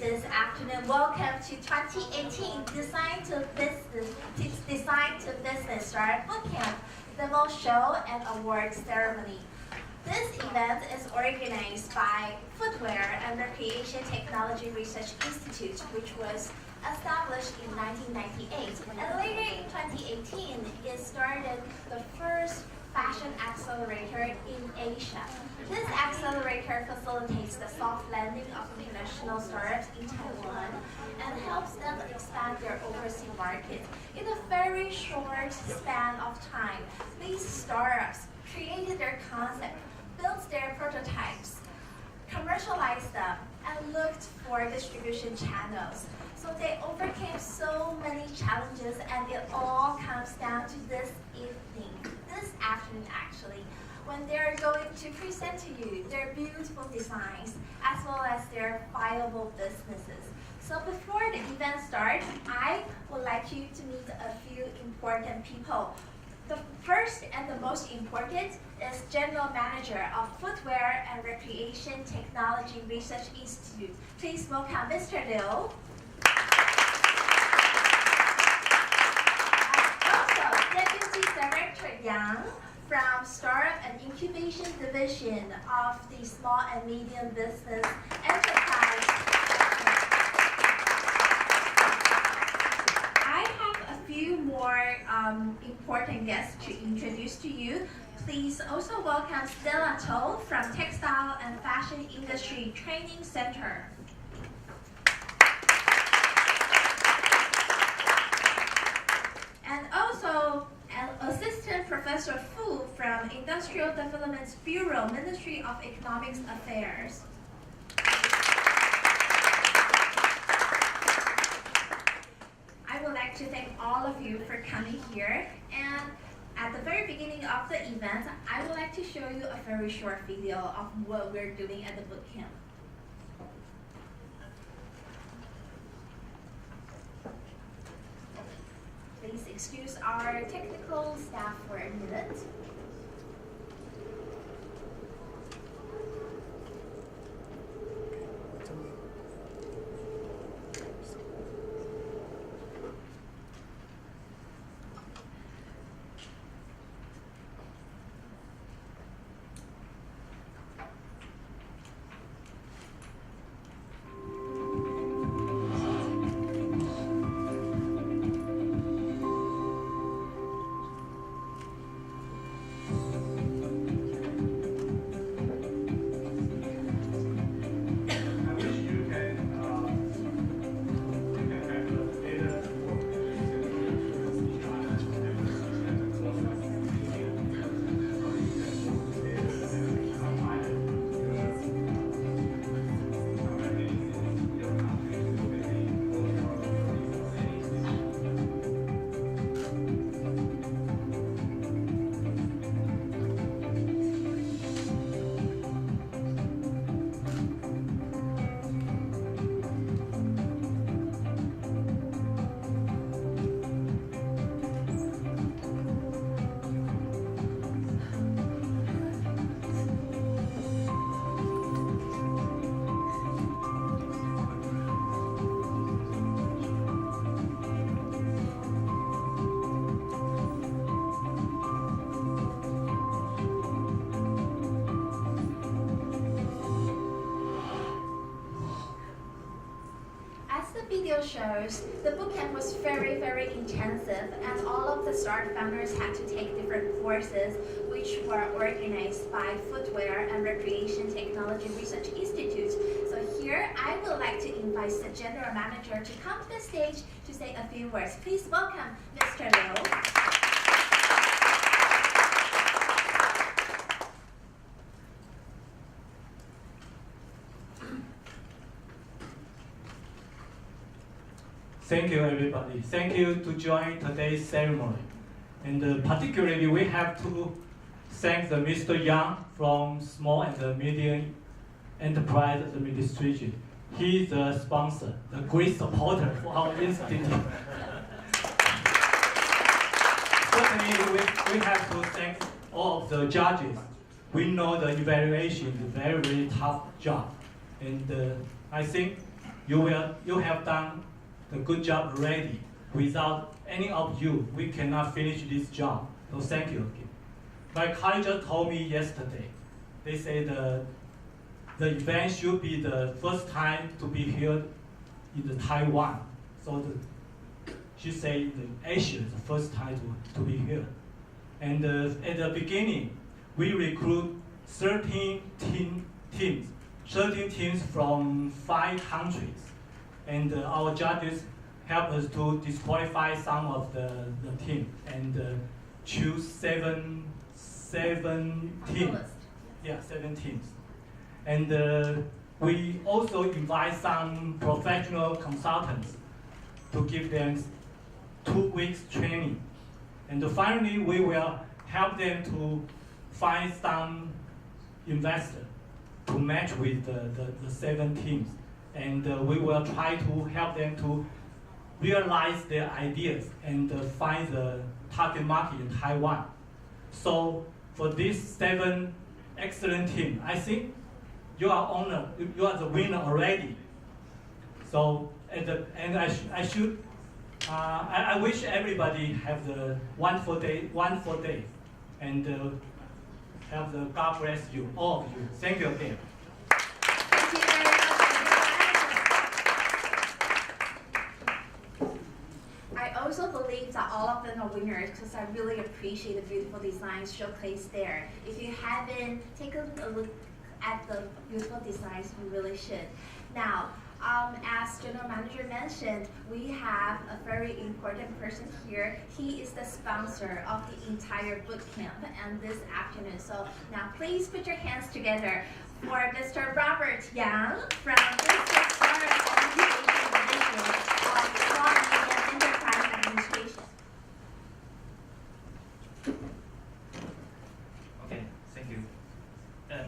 this afternoon. Welcome to 2018 Design to Business Startup Bootcamp, demo show and awards ceremony. This event is organized by Footwear and Recreation Technology Research Institute, which was established in 1998. And later in 2018, it started the first fashion accelerator in Asia. This accelerator facilitates the soft landing of international startups in Taiwan and helps them expand their overseas markets. In a very short span of time, these startups created their concept, built their prototypes, commercialized them, and looked for distribution channels. So they overcame so many challenges, and it all comes down to this afternoon actually, when they're going to present to you their beautiful designs as well as their viable businesses. So before the event starts, I would like you to meet a few important people. The first and the most important is General Manager of Footwear and Recreation Technology Research Institute. Please welcome Mr. Liu. Also, Deputy Director Yang from Startup and Incubation Division of the Small and Medium Business Enterprise. I have a few more important guests to introduce to you. Please also welcome Stella To from Textile and Fashion Industry Training Center. And also Assistant Professor Fu from Industrial Development Bureau, Ministry of Economic Affairs. I would like to thank all of you for coming here. And at the very beginning of the event, I would like to show you a very short video of what we're doing at the bootcamp. Please excuse our technical staff for a minute. Video shows, the bootcamp was very, very intensive, and all of the startup founders had to take different courses which were organized by Footwear and Recreation Technology Research Institute. So here, I would like to invite the General Manager to come to the stage to say a few words. Please welcome Mr. Liu. Thank you, everybody. Thank you to join today's ceremony. And particularly, we have to thank the Mr. Yang from Small and Medium Enterprise Administration. He's the sponsor, the great supporter for our institute. Certainly, we have to thank all of the judges. We know the evaluation is a very, very tough job. And I think you have done the good job already. Without any of you, we cannot finish this job. So thank you again. My colleague just told me yesterday. They say the event should be the first time to be held in the Taiwan. So she said the Asia is the first time to be held. And at the beginning, we recruit 13 teams from 5 countries. And our judges help us to disqualify some of the team and choose 7 teams. Yeah, 7 teams. And we also invite some professional consultants to give them 2 weeks training. And finally, we will help them to find some investor to match with the 7 teams. And we will try to help them to realize their ideas and find the target market in Taiwan. So for these 7 excellent teams, I think you are the winner already. So at the end, I wish everybody have the wonderful day, and have the God bless you, all of you. Thank you again. Thank you very much. I also believe that all of them are winners because I really appreciate the beautiful designs showcased there. If you haven't taken a look at the beautiful designs, you really should. Now, as General Manager mentioned, we have a very important person here. He is the sponsor of the entire bootcamp and this afternoon. So now please put your hands together for Mr. Robert Yang from District Water Qualification Division of Small and Medium Enterprise Administration. Okay, thank you.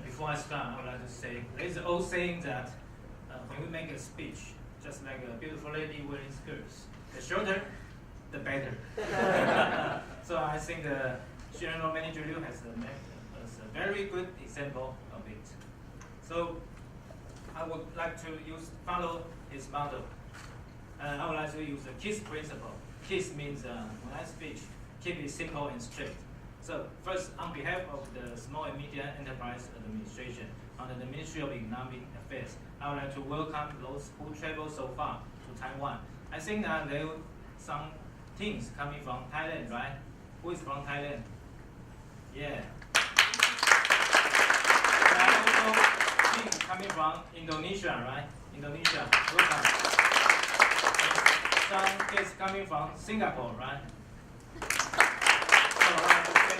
Before I start, I would like to say, there's an old saying that when we make a speech, just like a beautiful lady wearing skirts, the shorter, the better. So I think General Manager Liu has a very good example of it. So I would like to follow his model. I would like to use the KISS principle. KISS means when I speak, keep it simple and straight. So first, on behalf of the Small and Medium Enterprise Administration, under the Ministry of Economic Affairs, I would like to welcome those who traveled so far to Taiwan. I think there are some teams coming from Thailand, right? Who is from Thailand? Yeah. There are also teams coming from Indonesia, right? Indonesia, welcome. And some kids coming from Singapore, right? So I would say,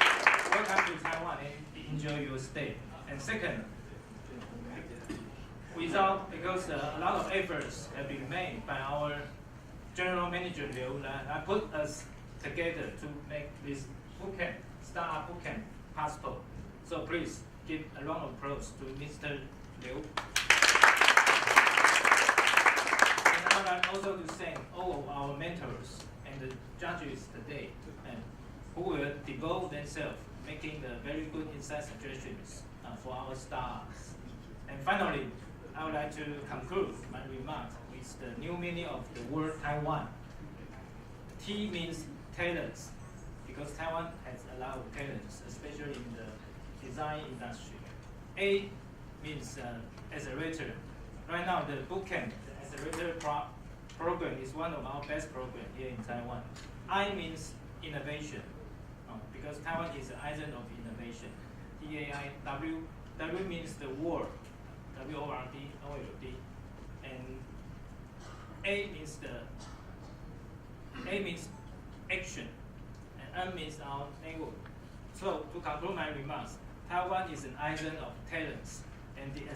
welcome to Taiwan and enjoy your stay. And second, because a lot of efforts have been made by our General Manager Liu, I put us together to make this bootcamp, startup bootcamp, possible. So please give a round of applause to Mr. Liu. And I would like also to thank all of our mentors and the judges today, who will devote themselves making the very good insight suggestions for our startups. And finally, I would like to conclude my remarks with the new meaning of the word Taiwan. T means talents, because Taiwan has a lot of talents, especially in the design industry. A means accelerator. Right now, the bootcamp, the accelerator program is one of our best programs here in Taiwan. I means innovation, because Taiwan is the island of innovation. T-A-I, W means the world. W-O-R-D, and A means action, and N means our network. So to conclude my remarks, Taiwan is an island of talents, and the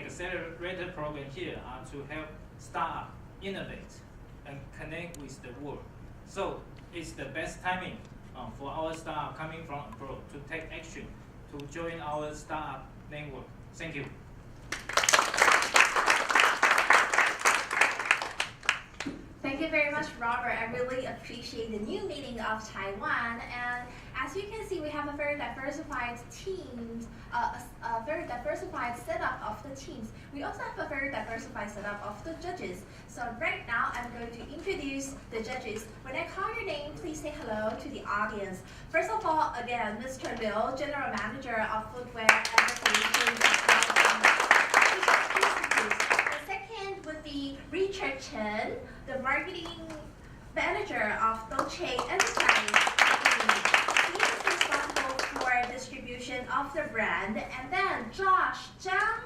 accelerator program here are to help startup innovate and connect with the world. So it's the best timing for our startup coming from abroad to take action to join our startup network. Thank you. Thank you you very much, Robert. I really appreciate the new meaning of Taiwan. And as you can see, we have a very diversified team, a very diversified setup of the teams. We also have a very diversified setup of the judges. So right now, I'm going to introduce the judges. When I call your name, please say hello to the audience. First of all, again, Mr. Liu, General Manager of Footwear and Recreation The second would be Richard Chen, the Marketing Manager of Dolce Enterprise. He is responsible for distribution of the brand. And then Josh Zhang.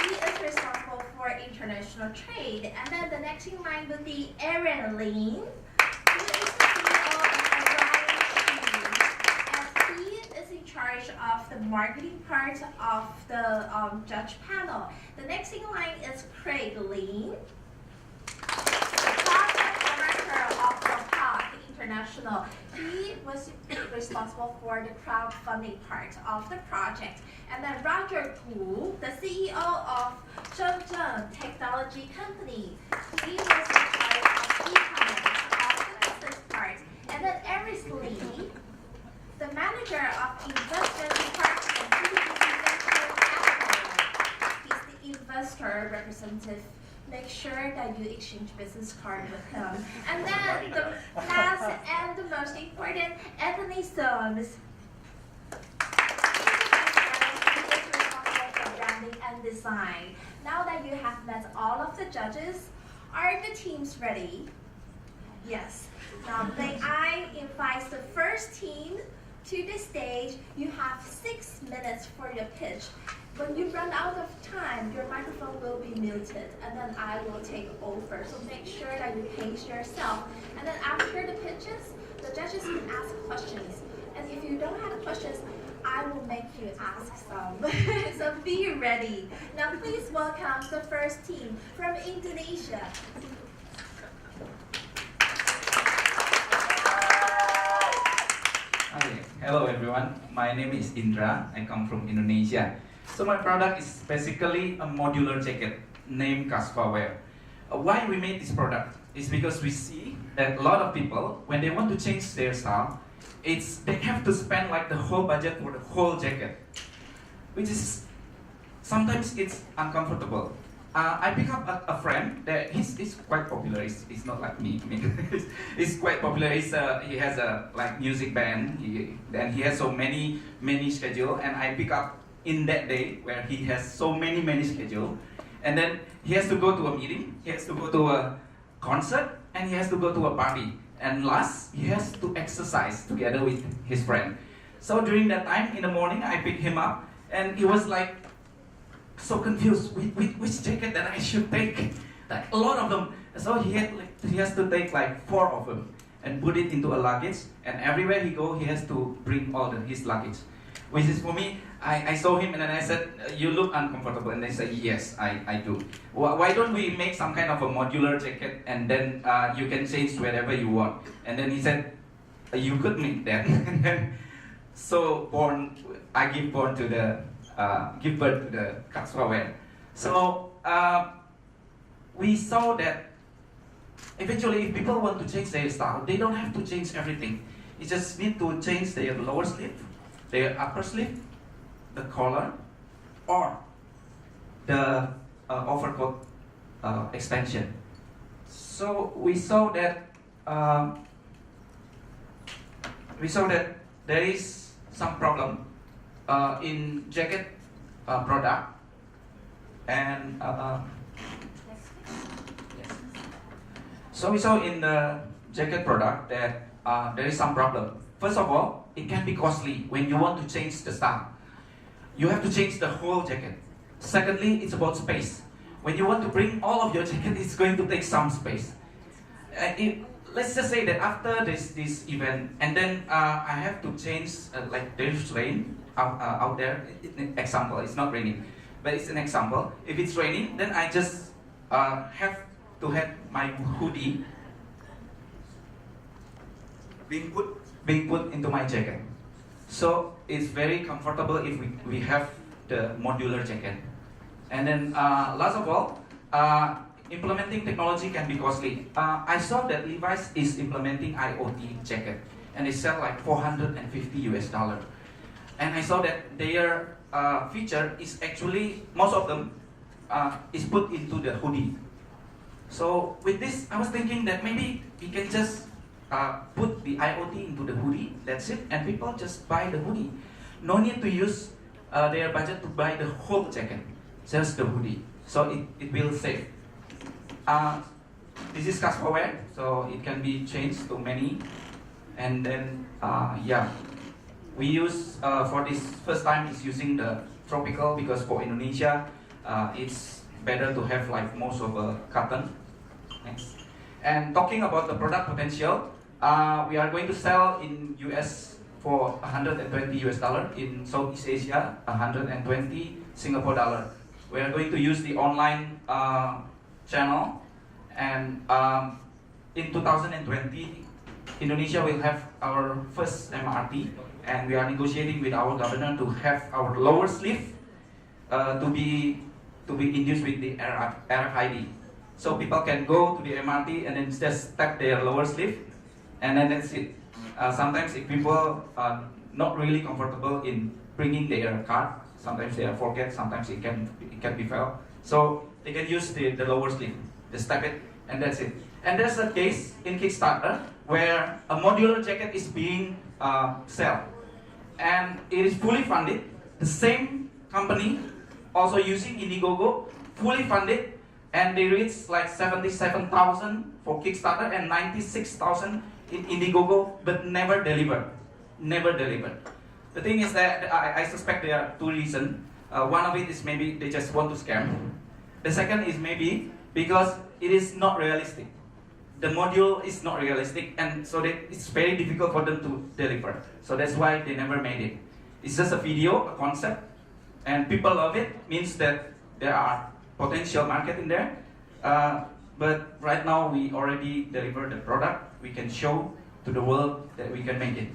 He is responsible for international trade. And then the next in line would be Aaron Lin. He is the CEO of Orion Shoes. And he is in charge of the marketing part of the judge panel. The next in line is Craig Lin, the project director of the POC International. He was responsible for the crowdfunding part of the project. And then Roger Gu, the CEO of Shenzhen Technology Company. He was in charge of e-commerce, of the business part. And then Eris Lee, the manager of investment department. He is investor capital. He's the investor representative. Make sure that you exchange business card with him. And then the last and the most important, Anthony Soames. And design. Now that you have met all of the judges, are the teams ready? Yes. Now may I invite the first team to the stage. You have 6 minutes for your pitch. When you run out of time, your microphone will be muted, and then I will take over. So make sure that you pace yourself. And then after the pitches, the judges can ask questions. And if you don't have questions, I will make you ask some. So be ready. Now please welcome the first team from Indonesia. Hi, hello everyone. My name is Indra. I come from Indonesia. So my product is basically a modular jacket named Kaspa. Why we made this product is because we see that a lot of people, when they want to change their style, they have to spend like the whole budget for the whole jacket, which is sometimes it's uncomfortable. I pick up a friend that he's quite popular. He's not like me. He's quite popular. He has a like music band. He has so many schedule, and I pick up in that day where he has so many schedule, and then he has to go to a meeting, he has to go to a concert, and he has to go to a party. And last, he has to exercise together with his friend. So during that time, in the morning, I picked him up, and he was like so confused with which jacket that I should take. Like a lot of them. So he has to take like 4 of them and put it into a luggage. And everywhere he go, he has to bring all his luggage. Which is for me, I saw him and then I said, you look uncomfortable. And they said, yes, I do. Why don't we make some kind of a modular jacket and then you can change wherever you want. And then he said, you could make that. And then, so I give birth to the Kaspa. So we saw that eventually if people want to change their style, they don't have to change everything. You just need to change their lower sleeve, their upper sleeve, the collar, or the overcoat extension. So we saw that there is some problem in jacket product, and so we saw in the jacket product that there is some problem. First of all, it can be costly when you want to change the style. You have to change the whole jacket. Secondly, it's about space. When you want to bring all of your jacket, it's going to take some space. Let's just say that after this event, and then I have to change, like there's rain out there. Example, it's not raining, but it's an example. If it's raining, then I just have to have my hoodie being put into my jacket. So it's very comfortable if we have the modular jacket. And then last of all, implementing technology can be costly. I saw that Levi's is implementing IoT jacket, and it sell like $450. And I saw that their feature is actually, most of them is put into the hoodie. So with this, I was thinking that maybe we can just put the IoT into the hoodie, that's it, and people just buy the hoodie. No need to use their budget to buy the whole jacket, just the hoodie. So it will save. This is Casperware, so it can be changed to many. And then, yeah, we use, for this first time, is using the tropical, because for Indonesia, it's better to have like most of a cotton. Next. And talking about the product potential, we are going to sell in US for $120, in Southeast Asia, 120 Singapore dollar. We are going to use the online channel, and in 2020, Indonesia will have our first MRT, and we are negotiating with our governor to have our lower sleeve to be induced with the RFID. So people can go to the MRT and then just tap their lower sleeve, and then that's it. Sometimes if people are not really comfortable in bringing their card, sometimes they forget, sometimes it can be failed. So they can use the lower sleeve, just tap it, and that's it. And there's a case in Kickstarter where a modular jacket is being sold, and it is fully funded. The same company also using Indiegogo, fully funded, and they reached like 77,000 for Kickstarter and 96,000 in Indiegogo, but never delivered. Never delivered. The thing is that I suspect there are two reasons. One of it is maybe they just want to scam. The second is maybe because it is not realistic. The module is not realistic, and so it's very difficult for them to deliver. So that's why they never made it. It's just a video, a concept, and people love it, means that there are potential market in there. But right now we already delivered the product. We can show to the world that we can make it.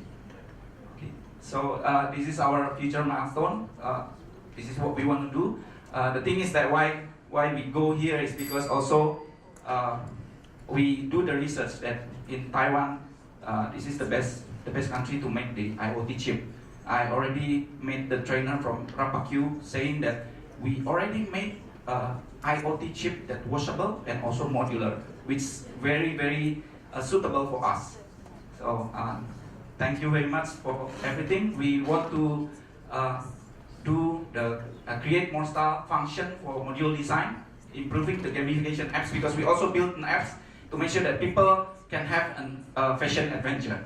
Okay. So this is our future milestone. This is what we want to do. The thing is that why we go here is because also we do the research that in Taiwan, this is the best country to make the IoT chip. I already made the trainer from Rapaq saying that we already made IoT chip that washable and also modular, which is very suitable for us. So thank you very much for everything. We want to create more style function for module design, improving the gamification apps, because we also built an apps to make sure that people can have a fashion adventure.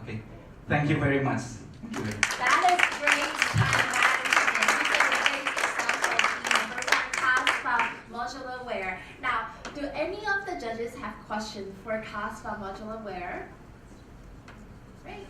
Okay, thank you very much. Thank you very much. That is great time management. You can make Caspa modular wear. Now, do any of the judges have questions for Caspa modular wear? Great.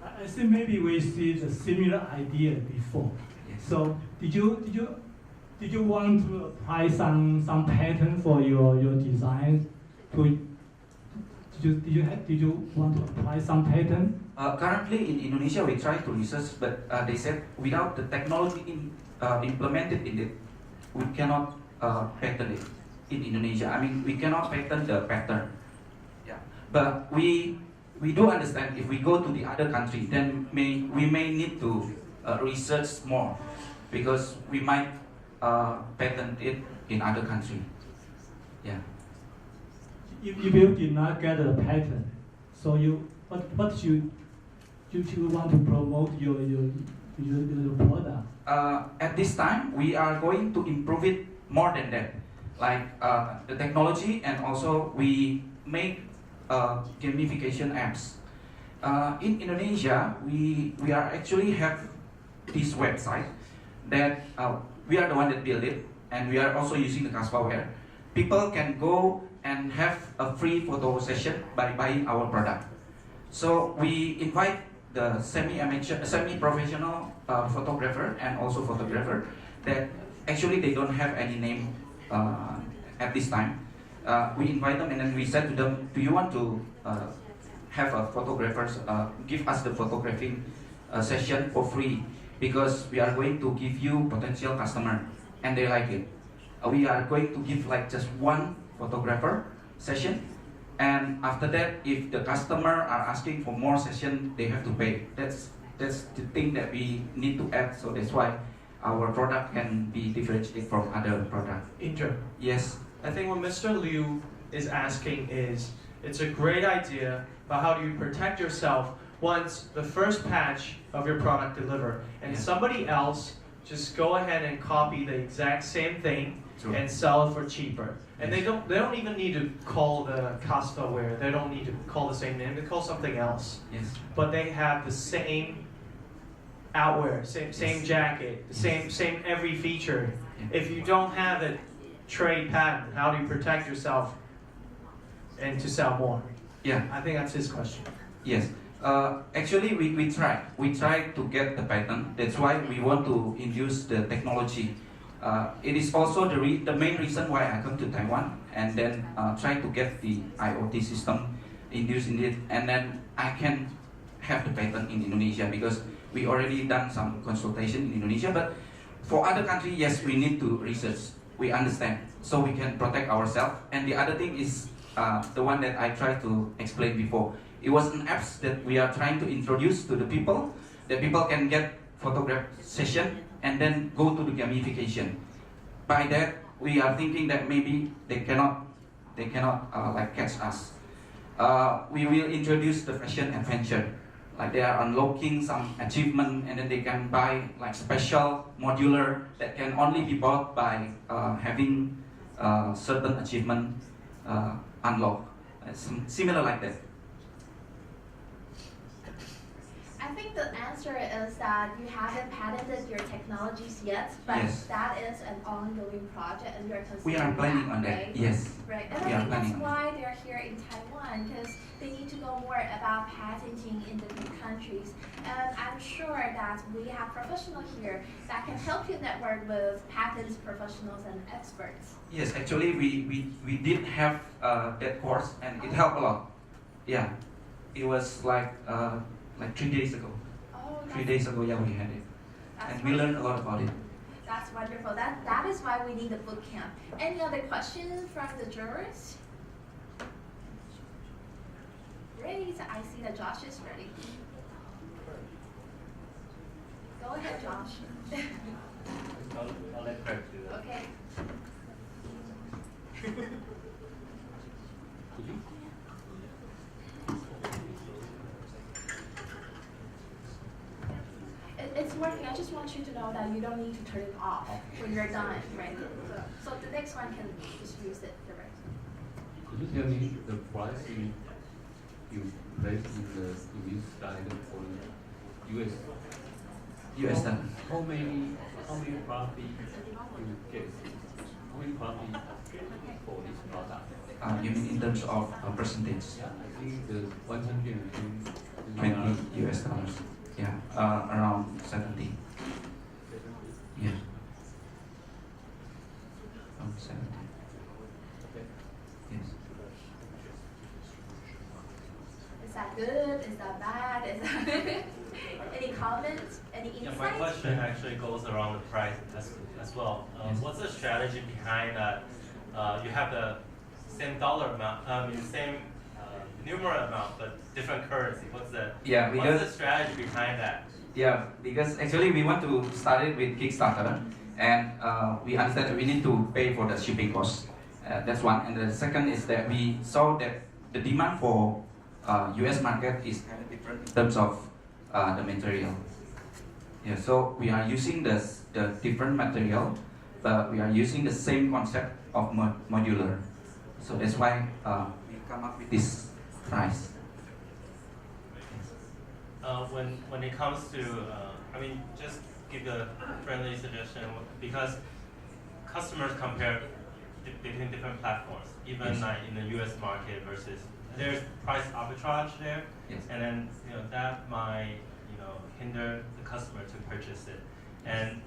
I think maybe we see the similar idea before. Yes. So did you want to apply some pattern for your design? Did you want to apply some pattern? Currently in Indonesia we try to research, but they said without the technology implemented in it, we cannot pattern it in Indonesia. I mean, we cannot pattern the pattern. Yeah. But we do understand if we go to the other country, then we may need to research more, because we might patent it in other country. Yeah. If you did not get a pattern, so what you want to promote your product? At this time, we are going to improve it more than that, like the technology, and also we make gamification apps. In Indonesia, we are actually have this website that we are the one that build it, and we are also using the Casperware. People can go and have a free photo session by buying our product. So we invite the semi-amateur, semi-professional photographer and also photographer that actually they don't have any name at this time. We invite them and then we said to them, do you want to have a photographer give us the photographing session for free because we are going to give you potential customer and they like it. We are going to give like just one photographer session, and after that, if the customer are asking for more session, they have to pay. That's the thing that we need to add. So that's why our product can be differentiated from other product. Indra, Yes. I think what Mr. Liu is asking is, it's a great idea, but how do you protect yourself once the first patch of your product deliver and Yeah. somebody else just go ahead and copy the exact same thing True. and sell it for cheaper. And Yes. they don't even need to call the Caspa wear. They don't need to call the same name. They call something else. Yes. But they have the same outwear, same Yes. jacket, Yes. same every feature. Yeah. If you don't have a trade patent, how do you protect yourself and to sell more? Yeah. I think that's his question. Yes. Actually, we try to get the patent. That's why we want to introduce the technology. It is also the main reason why I come to Taiwan and then try to get the IoT system induced in it, and then I can have the patent in Indonesia because we already done some consultation in Indonesia. But for other countries, yes, we need to research. We understand, so we can protect ourselves. And the other thing is the one that I tried to explain before. It was an app that we are trying to introduce to the people, that people can get photograph session and then go to the gamification. By that, we are thinking that maybe they cannot like catch us. We will introduce the fashion adventure, like they are unlocking some achievement and then they can buy like special modular that can only be bought by having certain achievement unlocked. Similar like that. I think the answer is that you haven't patented your technologies yet, but Yes. that is an ongoing project and you're considering We are planning on that. right? Yes. Right, and We I are think that's planning on why they're here in Taiwan, because they need to know more about patenting in different countries. And I'm sure that we have professionals here that can help you network with patents professionals and experts. Yes, actually we did have that course and it helped a lot. Yeah, it was like 3 days ago. Oh, 3 days ago, yeah, we had it, that's and we learned a lot about it. That's wonderful. That is why we need a boot camp. Any other questions from the jurors? Great. I see that Josh is ready. Go ahead, Josh. I'll let Craig do that. Okay. It's working. I just want you to know that you don't need to turn it off when you're done, right? So the next one can just use it directly. Could you tell me the price you placed in this slide for US? US dollar. How many profit you get? How many profit for this product? You mean in terms of percentage? Yeah, I think the 120 20 US dollars. Yeah, around 70. Yeah. Around 70. Yes. Is that good? Is that bad? Is that any comments? Any Yeah, insights? my question actually goes around the price as well. Yes. What's the strategy behind that? You have the same dollar amount, same numeral amount, but different currency. What's the strategy behind that? Yeah, because actually we want to start it with Kickstarter, and we understand that we need to pay for the shipping cost. That's one, and the second is that we saw that the demand for US market is kind of different in terms of the material. Yeah, so we are using the different material, but we are using the same concept of modular. So that's why we come up with this price. When it comes to, just give a friendly suggestion, because customers compare between different platforms, even Yes. like in the US market versus, there's price arbitrage there, Yes. and then that might hinder the customer to purchase it. And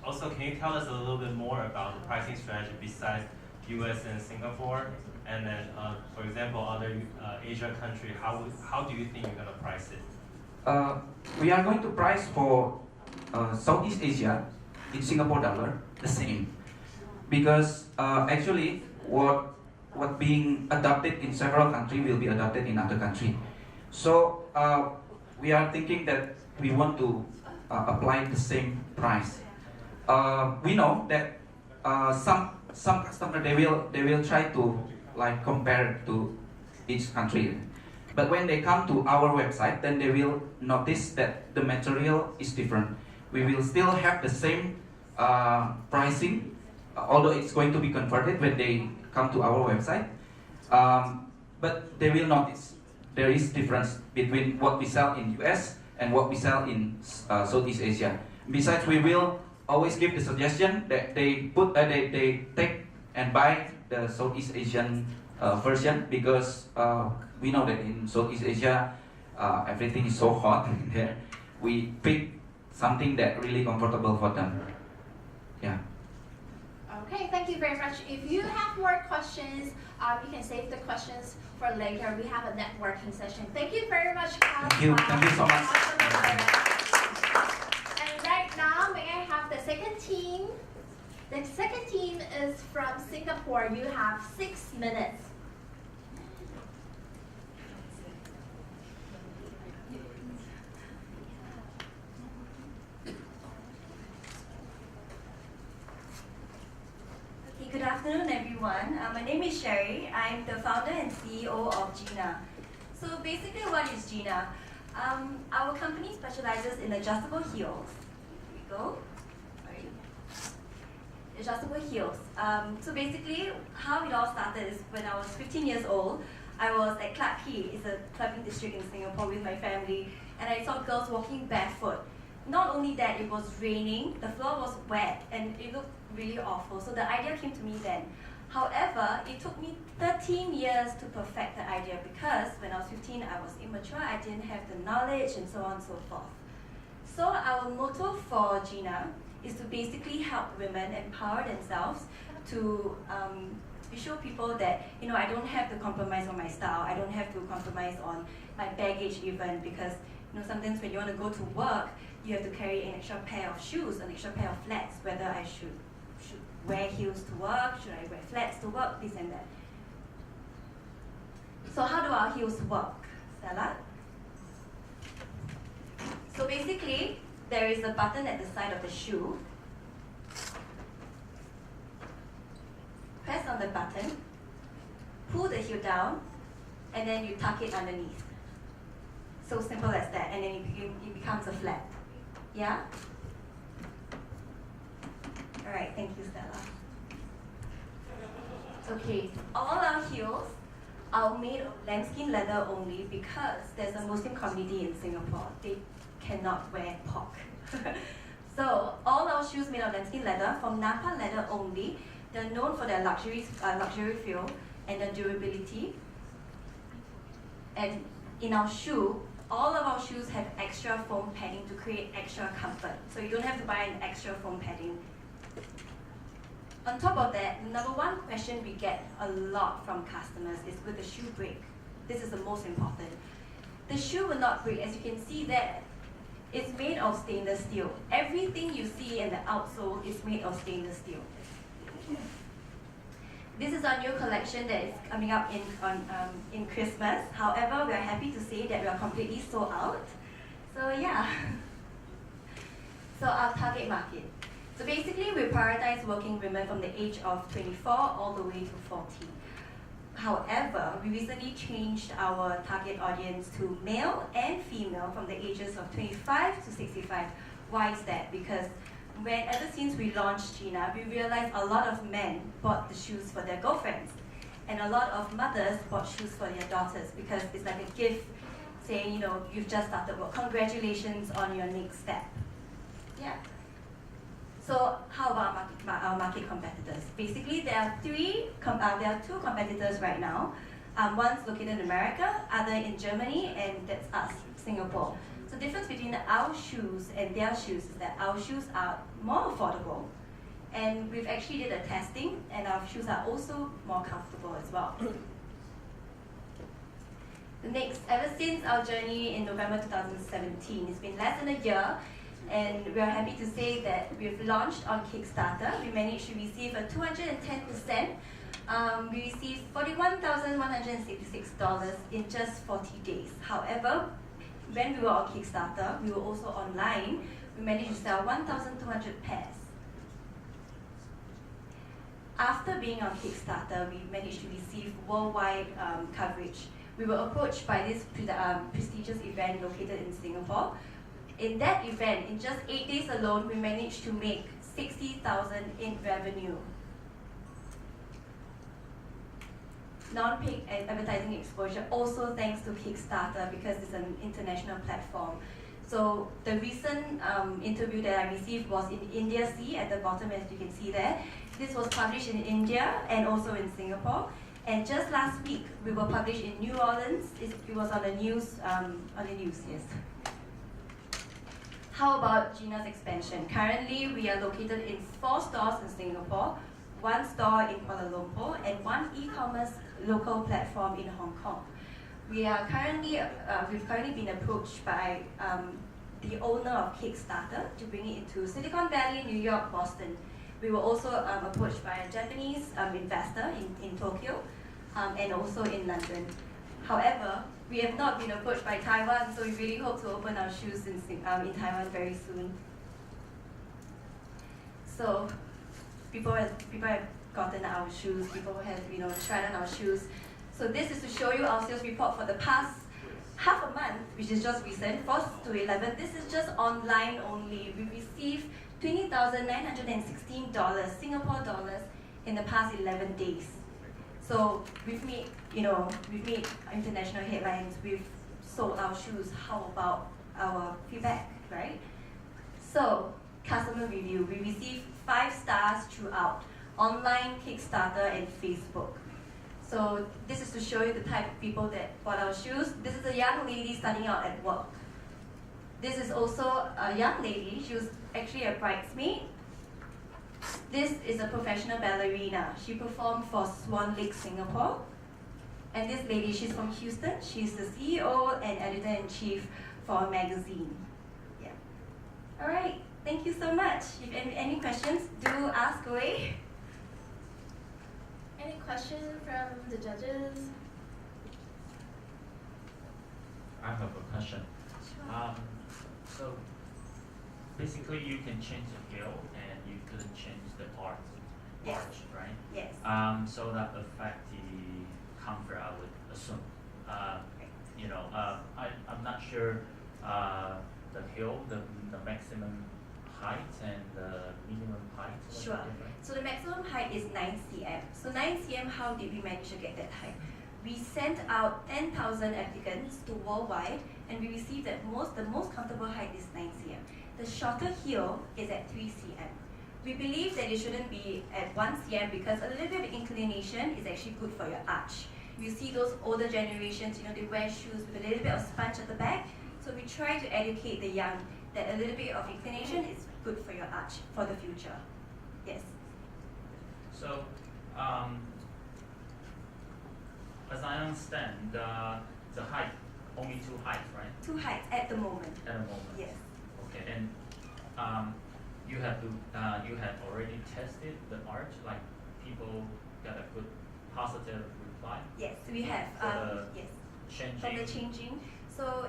also, can you tell us a little bit more about the pricing strategy besides US and Singapore? And then, for example, other Asia country, how do you think you're gonna price it? we are going to price for Southeast Asia in Singapore dollar the same, because actually what being adopted in several countries will be adopted in other countries. So we are thinking that we want to apply the same price. We know that some customer they will try to like compare to each country, but when they come to our website, then they will notice that the material is different. We will still have the same pricing, although it's going to be converted when they come to our website, but they will notice there is difference between what we sell in US and what we sell in Southeast Asia. Besides, we will always give the suggestion that they take and buy the Southeast Asian version, because we know that in Southeast Asia everything is so hot there. We pick something that really comfortable for them. Yeah. Okay, thank you very much. If you have more questions, you can save the questions for later. We have a networking session. Thank you very much, Carl. Thank you so much. And right now, may I have the second team? The second team is from Singapore. You have 6 minutes. Good afternoon, everyone. My name is Sherry. I'm the founder and CEO of Gina. So basically, what is Gina? Our company specializes in adjustable heels. Here we go. Sorry. Adjustable heels. So basically, how it all started is when I was 15 years old. I was at Clarke Quay, it's a clubbing district in Singapore, with my family, and I saw girls walking barefoot. Not only that, it was raining, the floor was wet, and it looked really awful. So the idea came to me then. However, it took me 13 years to perfect the idea, because when I was 15, I was immature, I didn't have the knowledge, and so on and so forth. So our motto for Gina is to basically help women empower themselves to show people that, you know, I don't have to compromise on my style, I don't have to compromise on my baggage even, because, you know, sometimes when you want to go to work, you have to carry an extra pair of shoes, an extra pair of flats, whether I should wear heels to work, should I wear flats to work, this and that. So how do our heels work, Stella? So basically, there is a button at the side of the shoe. Press on the button, pull the heel down, and then you tuck it underneath. So simple as that, and then it becomes a flat. Yeah? Alright, thank you, Stella. Okay, all our heels are made of lambskin leather only, because there's a Muslim community in Singapore. They cannot wear pork. So all our shoes made of lambskin leather, from Napa leather only. They're known for their luxury feel and their durability. And in our shoe, all of our shoes have extra foam padding to create extra comfort. So you don't have to buy an extra foam padding. On top of that, the number one question we get a lot from customers is, will the shoe break? This is the most important. The shoe will not break. As you can see there, it's made of stainless steel. Everything you see in the outsole is made of stainless steel. This is our new collection that is coming up in Christmas. However, we are happy to say that we are completely sold out. So yeah. So our target market. So basically, we prioritize working women from the age of 24 all the way to 40. However, we recently changed our target audience to male and female from the ages of 25 to 65. Why is that? Because ever since we launched Gina, we realized a lot of men bought the shoes for their girlfriends, and a lot of mothers bought shoes for their daughters, because it's like a gift saying, you know, you've just started work, congratulations on your next step. Yeah. So how about our market competitors? Basically, there are two competitors right now. One's located in America, other in Germany, and that's us, Singapore. So the difference between our shoes and their shoes is that our shoes are more affordable, and we've actually did a testing, and our shoes are also more comfortable as well. Ever since our journey in November 2017, it's been less than a year, and we are happy to say that we've launched on Kickstarter. We managed to receive a 210%. We received $41,166 in just 40 days. However, when we were on Kickstarter, we were also online. We managed to sell 1,200 pairs. After being on Kickstarter, we managed to receive worldwide coverage. We were approached by this prestigious event located in Singapore. In that event, in just 8 days alone, we managed to make 60,000 in revenue. Non-paid advertising exposure, also thanks to Kickstarter, because it's an international platform. So the recent interview that I received was in India Sea at the bottom, as you can see there. This was published in India and also in Singapore. And just last week, we were published in New Orleans. It was on the news, yes. How about Gina's expansion? Currently, we are located in 4 stores in Singapore, 1 store in Kuala Lumpur, and 1 e-commerce local platform in Hong Kong. We've currently been approached by the owner of Kickstarter to bring it into Silicon Valley, New York, Boston. We were also approached by a Japanese investor in Tokyo and also in London. However, we have not been approached by Taiwan, so we really hope to open our shoes in Taiwan very soon. So people have gotten our shoes, people have tried on our shoes. So this is to show you our sales report for the past half a month, which is just recent, 1st to 11th. This is just online only. We received $20,916 Singapore dollars in the past 11 days. So we've made international headlines. We've sold our shoes. How about our feedback, right? So customer review. We received 5 stars throughout: online, Kickstarter, and Facebook. So this is to show you the type of people that bought our shoes. This is a young lady starting out at work. This is also a young lady. She was actually a bridesmaid. This is a professional ballerina. She performed for Swan Lake Singapore. And this lady, she's from Houston. She's the CEO and editor-in-chief for a magazine. Yeah. All right. Thank you so much. If any questions, do ask away. Any questions from the judges? I have a question. So basically, you can change the heel and you couldn't change the arch, right? Yes. So that affect the comfort, I would assume. I'm not sure the heel, the maximum height and the minimum height. Sure. So the maximum height is 9 cm. So 9 cm, how did we manage to get that height? We sent out 10,000 applicants to worldwide, and we received that the most comfortable height is 9 cm. The shorter heel is at 3 cm. We believe that it shouldn't be at 1 cm because a little bit of inclination is actually good for your arch. You see those older generations, they wear shoes with a little bit of sponge at the back. So we try to educate the young that a little bit of inclination is good for your arch for the future. Yes. So, as I understand, the height, only 2 heights, right? 2 heights at the moment. At the moment. Yes. Okay, and you have already tested the arch, like people got a good positive reply? Yes, we have. Yes. Changing. From the changing. So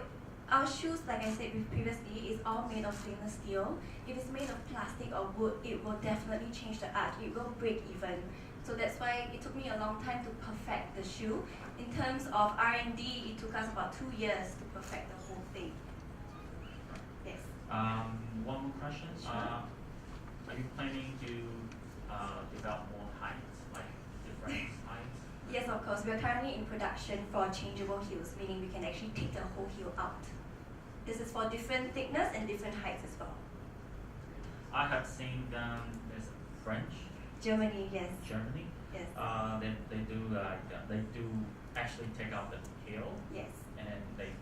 our shoes, like I said previously, is all made of stainless steel. If it's made of plastic or wood, it will definitely change the arch. It will break even. So that's why it took me a long time to perfect the shoe. In terms of R&D, it took us about 2 years to perfect the whole thing. Yes. One more question. Sure. Are you planning to develop more heights, like different heights? Yes, of course. We are currently in production for changeable heels, meaning we can actually take the whole heel out. This is for different thickness and different heights as well. I have seen there's French. Germany, yes. Germany. Yes. They do actually take out the heel. Yes. And they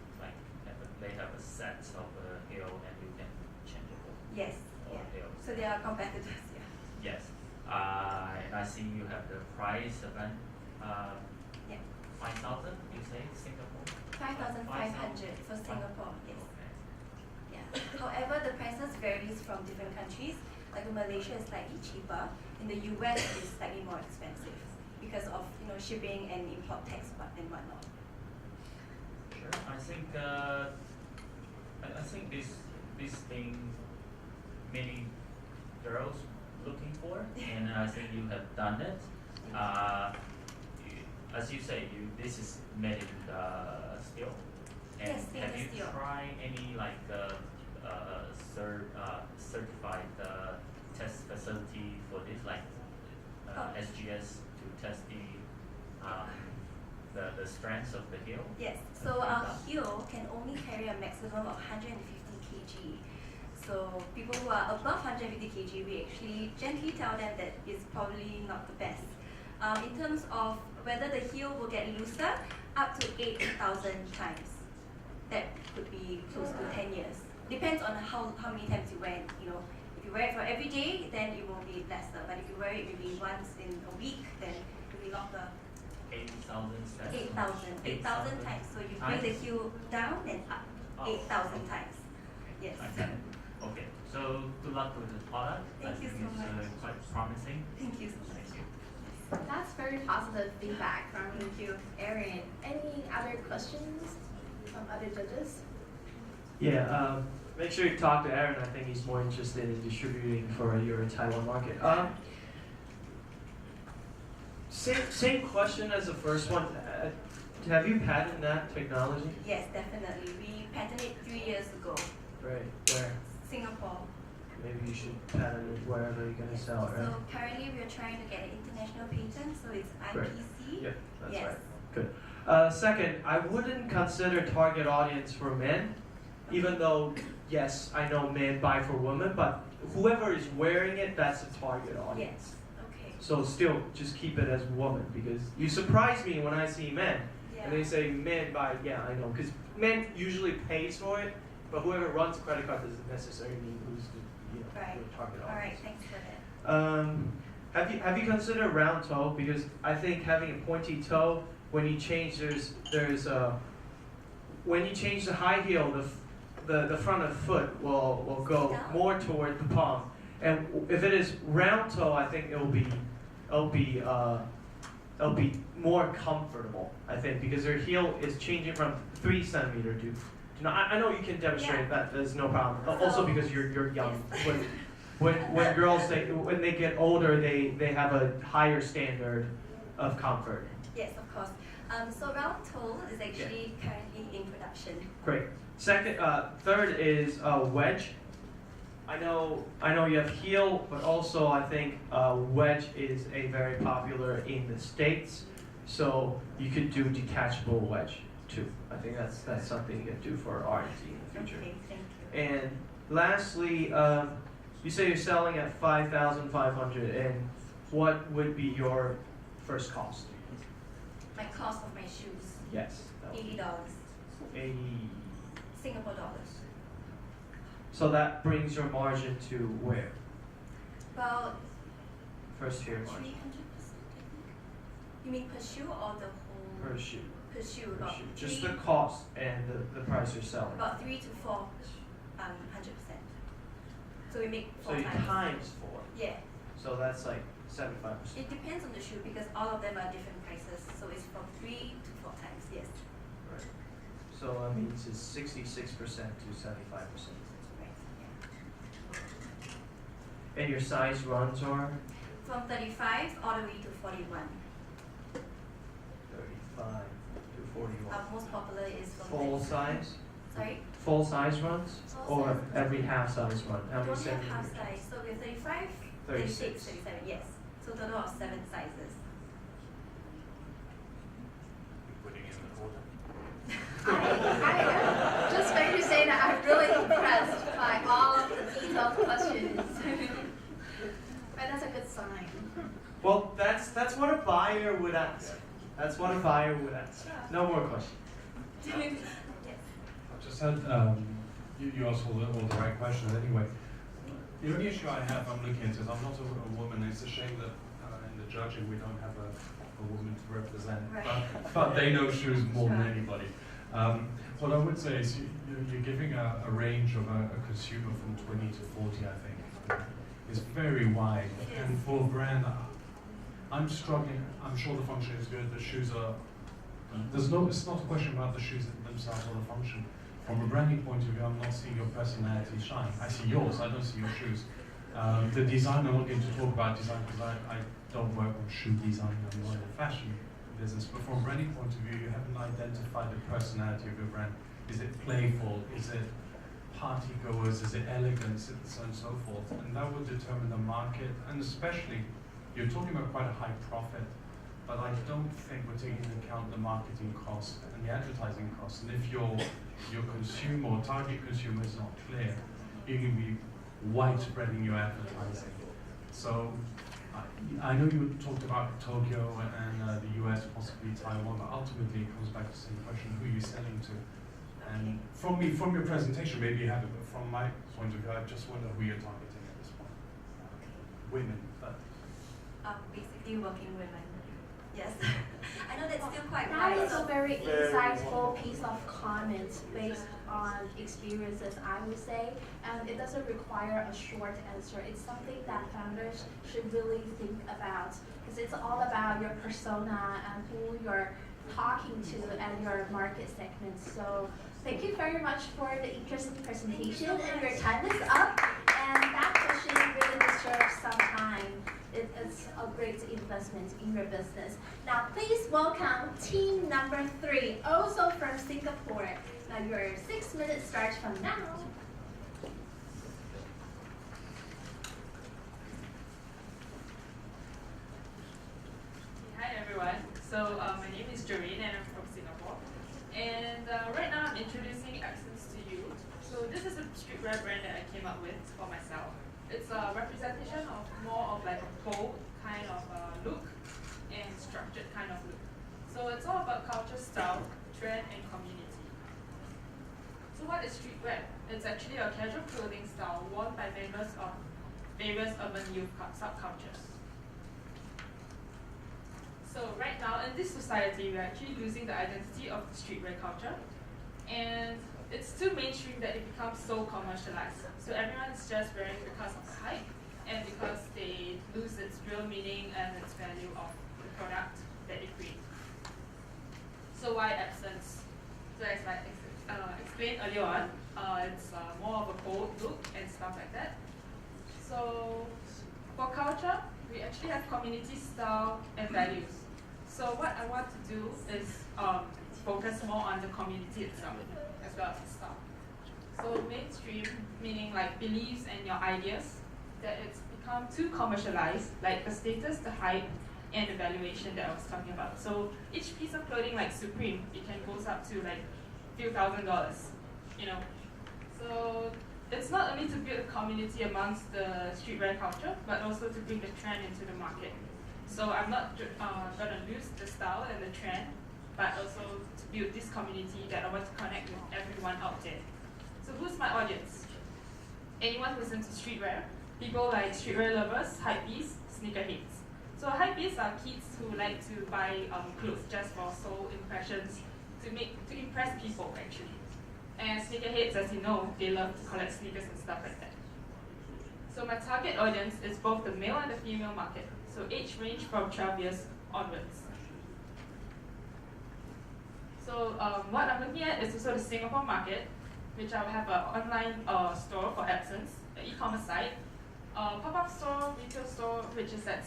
have a set of the heel and you can change it. Yes. Or Yeah. heel. So they are competitors. Yeah. Yes. And I see you have the price event. Yeah. 5,000. You say Singapore. 5,500 for Singapore, yes. Okay. Yeah. However, the prices varies from different countries. Like in Malaysia, it's slightly cheaper. In the US, it's slightly more expensive because of shipping and import tax and whatnot. Sure. I think this thing many girls looking for, and I think you have done it. As you say, this is made in steel. And Yes, stainless have you steel. tried any certified test facility for this, like SGS, to test the strength of the heel? Yes, so our heel can only carry a maximum of 150 kg. So people who are above 150 kg, we actually gently tell them that it's probably not the best. In terms of whether the heel will get looser, up to 8,000 times. That could be close to 10 years. Depends on how many times you wear it. If you wear it for every day, then it will be lesser. But if you wear it maybe once in a week, then it will be longer. 80,000 steps? 8,000 times. So you bring the heel down and up 8,000 times. Yes. Okay. So good luck with the product. Thank you so I think it's quite promising. Thank you so much. Thank you. That's very positive feedback from Aaron. Any other questions from other judges? Yeah, make sure you talk to Aaron. I think he's more interested in distributing for your Taiwan market. Same question as the first one. Have you patented that technology? Yes, definitely. We patented it 3 years ago. Right, where? Singapore. Maybe you should patent it wherever you're going to sell it, right? So currently we are trying to get an international patent, so it's IPC. Yeah, that's Yes. right. Good. Second, I wouldn't consider target audience for men, even though, yes, I know men buy for women, but whoever is wearing it, that's the target audience. Yes. Okay. So still, just keep it as woman, because you surprise me when I see men, Yeah. and they say men buy, yeah, I know, because men usually pays for it, but whoever runs the credit card doesn't necessarily mean who's the Right. the target audience. All right. Thanks for that. Have you considered round toe? Because I think having a pointy toe, when you change when you change the high heel, the front of the foot will go more toward the palm. And if it is round toe, I think it'll be more comfortable. I think because their heel is changing from 3 centimeter to. I know you can demonstrate that. There's no problem. Also because you're young. When girls when they get older, they have a higher standard of comfort. Yes, of course. So round toe is actually currently in production. Great. Third is wedge. I know you have heel, but also I think wedge is a very popular in the States. So you could do detachable wedge too. I think that's something you can do for R&D in the future. Okay, thank you. And lastly, you say you're selling at 5,500, and what would be your first cost? My cost of my shoes, Yes. $80. 80. Singapore dollars. So that brings your margin to where? About First year 300%, margin. I think. You mean per shoe or the whole? Per shoe. Per shoe, Per about shoe. Just three- the cost and the price you're selling. About 3 to 4, 100%. So we make So 4 you times. times 4. Yeah. So that's like 75%. It depends on the shoe because all of them are different prices. So it's from 3 to 4 times. Yes. Right. So that means it's 66% to 75%. Right. Yeah. And your size runs are From 35 all the way to 41. 35 to 41. Our most popular is from Full 35. size? Sorry? Full size runs? Full Or size. every half size run? How We many don't have half centimeters? size. So we have 35, 36. 36, 37. Yes. So total of 7 sizes. Putting in the order. I just going to say that I'm really impressed by all of the detailed questions. But that's a good sign. Well, that's what a buyer would ask. That's what a buyer would ask. No more questions. Yes. I just had, you asked all the right questions anyway. The only issue I have, I'm looking into, is I'm not a woman. It's a shame that in the judging we don't have a woman to represent. Right. But they know shoes more than anybody. What I would say is you're giving a range of a consumer from 20 to 40, I think. It's very wide. And for a brand, I'm struggling. I'm sure the function is good. The shoes are. It's not a question about the shoes themselves or the function. From a branding point of view, I'm not seeing your personality shine. I see yours. I don't see your shoes. The design, I'm not going to talk about design because I don't work on shoe design. I'm not in the fashion business. But from a branding point of view, you haven't identified the personality of your brand. Is it playful? Is it party goers? Is it elegance? And so on and so forth. And that will determine the market. And especially, you're talking about quite a high profit, but I don't think we're taking into account the marketing cost and the advertising cost. And if your consumer or target consumer is not clear, you're going to be widespreading your advertising. So I know you talked about Tokyo and the US, possibly Taiwan, but ultimately it comes back to the same question: who are you selling to? And from your presentation, maybe you have it, but from my point of view, I just wonder who you're targeting at this point. Women, but Basically working women. Yes. I know that's still quite That wide. is a very insightful piece of comment based on experiences, I would say, and it doesn't require a short answer. It's something that founders should really think about, because it's all about your persona and who you're talking to and your market segment. So thank you very much for the interesting presentation, and your time is up, and that question really deserves some time. It is a great investment in your business. Now please welcome team number 3, also from Singapore. Now your 6 minutes starts from now. Hi everyone. So my name is Joreen and I'm from Singapore. And right now I'm introducing Accents to you. So this is a streetwear brand that I came up with for myself. It's a representation of more of like a bold kind of look and structured kind of look. So it's all about culture, style, trend, and community. So what is streetwear? It's actually a casual clothing style worn by members of various urban youth subcultures. So right now in this society, we're actually losing the identity of the streetwear culture, and it's too mainstream that it becomes so commercialized. So everyone is just wearing because of the hype and because they lose its real meaning and its value of the product that they create. So why Accents? So as I explained earlier on, it's more of a bold look and stuff like that. So for culture, we actually have community, style, and values. So what I want to do is focus more on the community itself as well as the style. So mainstream, meaning like beliefs and your ideas, that it's become too commercialized, like the status, the hype, and the valuation that I was talking about. So each piece of clothing, like Supreme, it can goes up to like a few $1,000s, you know. So it's not only to build a community amongst the streetwear culture, but also to bring the trend into the market. So I'm not gonna lose the style and the trend, but also to build this community that I want to connect with everyone out there. So who's my audience? Anyone who's into streetwear, people like streetwear lovers, hypebeasts, sneakerheads. So hypebeasts are kids who like to buy clothes just for sole impressions, to impress people actually. And sneakerheads, as you know, they love to collect sneakers and stuff like that. So my target audience is both the male and the female market. So age range from 12 years onwards. So what I'm looking at is also the Singapore market, which I'll have an online store for Accents, an e-commerce site, pop-up store, retail store, which is at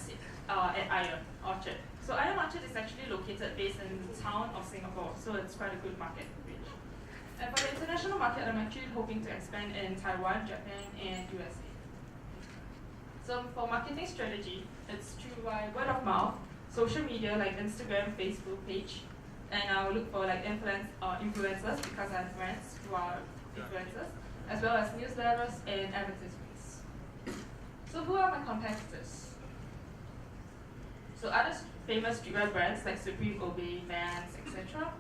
Ion Orchard. So Ion Orchard is actually located based in the town of Singapore, so it's quite a good market reach. And for the international market, I'm actually hoping to expand in Taiwan, Japan, and USA. So for marketing strategy, it's through word of mouth, social media like Instagram, Facebook page, and I'll look for like influencers because I have friends who are influencers, as well as newsletters and advertisements. So who are my competitors? So other famous streetwear brands like Supreme, Obey, Vans, etc.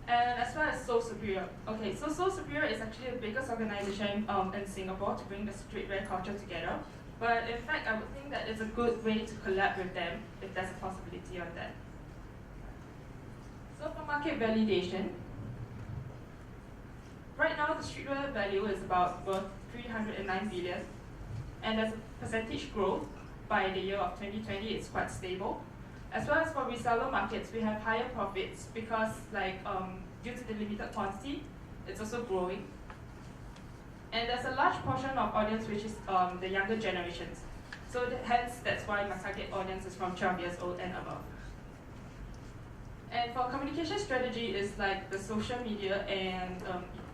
And as well as Seoul Superior. Okay, so Seoul Superior is actually the biggest organization in Singapore to bring the streetwear culture together. But in fact, I would think that it's a good way to collab with them if there's a possibility on that. So for market validation, right now the streetwear value is about worth 309 billion, and as a percentage growth by the year of 2020, it's quite stable. As well as for reseller markets, we have higher profits because due to the limited quantity, it's also growing. And there's a large portion of audience which is the younger generations. So hence, that's why my target audience is from 12 years old and above. And for communication strategy is like the social media and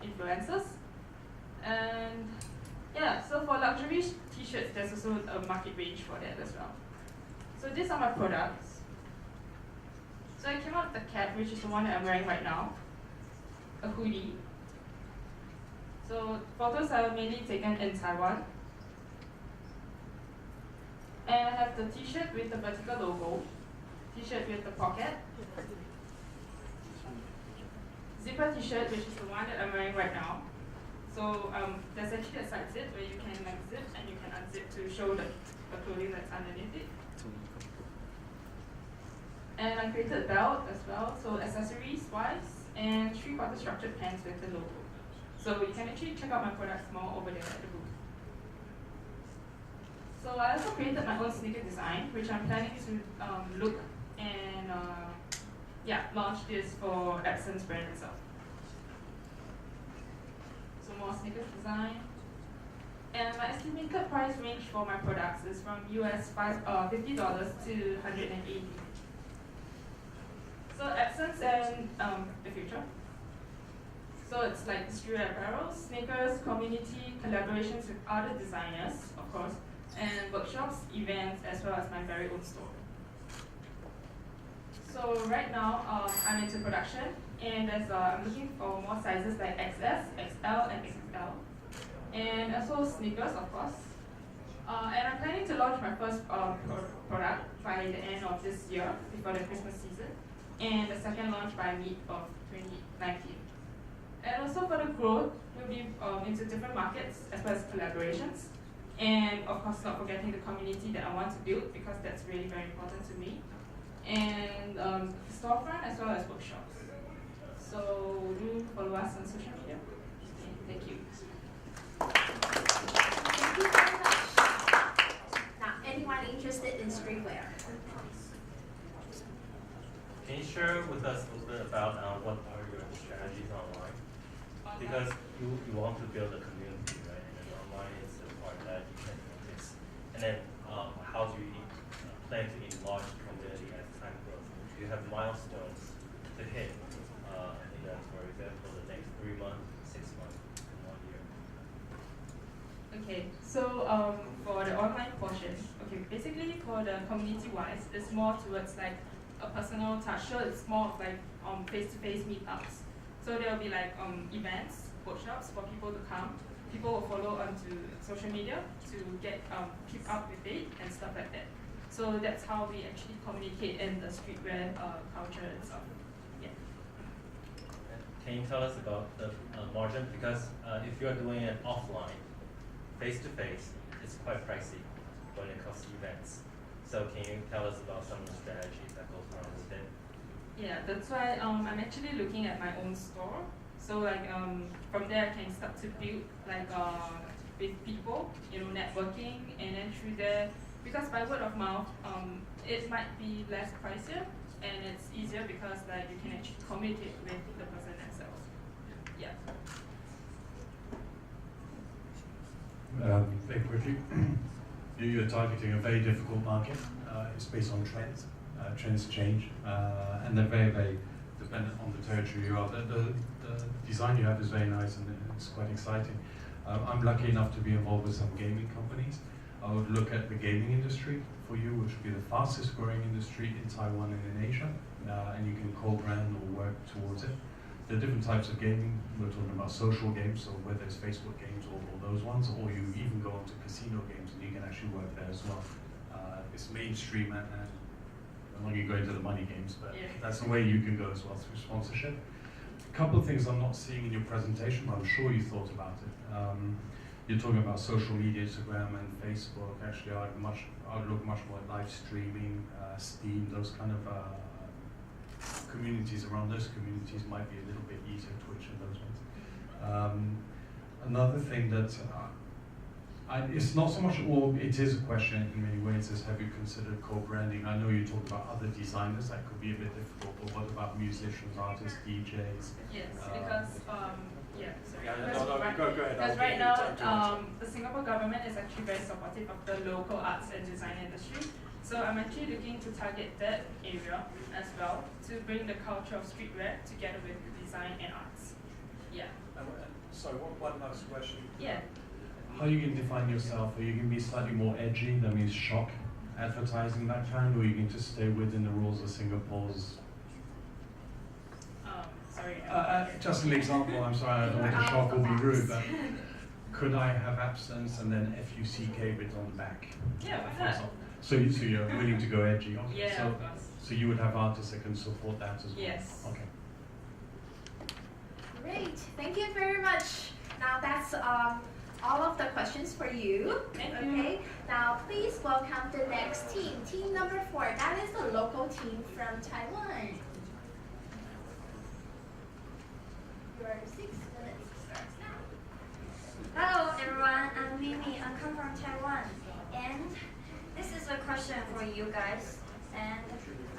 influencers. And yeah, so for luxury t-shirts, there's also a market range for that as well. So these are my products. So I came out with the cap, which is the one that I'm wearing right now, a hoodie. So photos are mainly taken in Taiwan. And I have the t-shirt with the vertical logo, t-shirt with the pocket, zipper t-shirt, which is the one that I'm wearing right now. So there's actually a side zip where you can zip and you can unzip to show the clothing that's underneath it. And I created a belt as well, so accessories wise, and 3/4 structured pants with the logo. So you can actually check out my products more over there at the booth. So I also created my own sneaker design, which I'm planning to look and launch this for Epson's brand itself. So more sneakers design. And my estimated price range for my products is from US $50 to $180. So Epson's and the future. So it's like streetwear apparel, sneakers, community, collaborations with other designers, of course, and workshops, events, as well as my very own store. So right now, I'm into production, and I'm looking for more sizes like XS, XL, and XXL, and also sneakers, of course. And I'm planning to launch my first product by the end of this year, before the Christmas season, and the second launch by mid of 2019. And also for the growth, we'll be into different markets as well as collaborations. And of course, not forgetting the community that I want to build, because that's really very important to me. And storefront as well as workshops. So do follow us on social media. Thank you. Thank you very much. Now, anyone interested in streetwear? Can you share with us a little bit about what are your strategies online? Because you want to build a community, right? And then online is the part that you can fix. And then how do you plan to enlarge the community as time grows? Do you have milestones to hit? For example, the next 3 months, 6 months, and 1 year. Okay, so for the online portion, basically for the community-wise, it's more towards like a personal touch. So it's more of like face-to-face meetups. So there will be like events, workshops for people to come. People will follow onto social media to get keep up with it and stuff like that. So that's how we actually communicate in the streetwear culture itself. Yeah. Can you tell us about the margin? Because if you're doing it offline, face-to-face, it's quite pricey when it comes to events. So can you tell us about some of the strategies that goes around with it? Yeah, that's why I'm actually looking at my own store. So like from there I can start to build like with people, networking, and then through there, because by word of mouth, it might be less pricier and it's easier because like you can actually communicate with the person themselves. Yeah. Very quickly, you're targeting a very difficult market. It's based on trends. Trends change, and they're very, very dependent on the territory you are. The design you have is very nice and it's quite exciting. I'm lucky enough to be involved with some gaming companies. I would look at the gaming industry for you, which would be the fastest growing industry in Taiwan and in Asia, and you can co-brand or work towards it. There are different types of gaming. We're talking about social games, so whether it's Facebook games or those ones, or you even go into casino games and you can actually work there as well. It's mainstream and I'm not going to go into the money games, but that's the way you can go as well through sponsorship. A couple of things I'm not seeing in your presentation, but I'm sure you thought about it. You're talking about social media, Instagram and Facebook. Actually, I would look much more at live streaming, Steam, those kind of communities around those communities might be a little bit easier, Twitch and those ones. Another thing that it's not so much, or it is a question in many ways, is have you considered co-branding? I know you talked about other designers, that could be a bit difficult, but what about musicians, artists, DJs? Yes, because yeah, sorry. Go ahead. Because right now, the Singapore government is actually very supportive of the local arts and design industry. So I'm actually looking to target that area as well to bring the culture of streetwear together with design and arts. Yeah. So one last question. Yeah. How are you going to define yourself? Are you going to be slightly more edgy, that means shock advertising, that kind, or are you going to stay within the rules of Singapore's? Sorry. Just an example, I'm sorry, I don't want to shock or be rude, but could I have absence and then FUCK written on the back? Yeah, for why not? example? So you're willing to go edgy? Okay. Yeah, so, of course. so you would have artists that can support that as well? Yes. Okay. Great, thank you very much. Now that's all of the questions for you. Thank you. Okay, now please welcome the next team, team number 4. That is the local team from Taiwan. Your 6 minutes starts now. Hello everyone, I'm Mimi. I come from Taiwan, and this is a question for you guys. And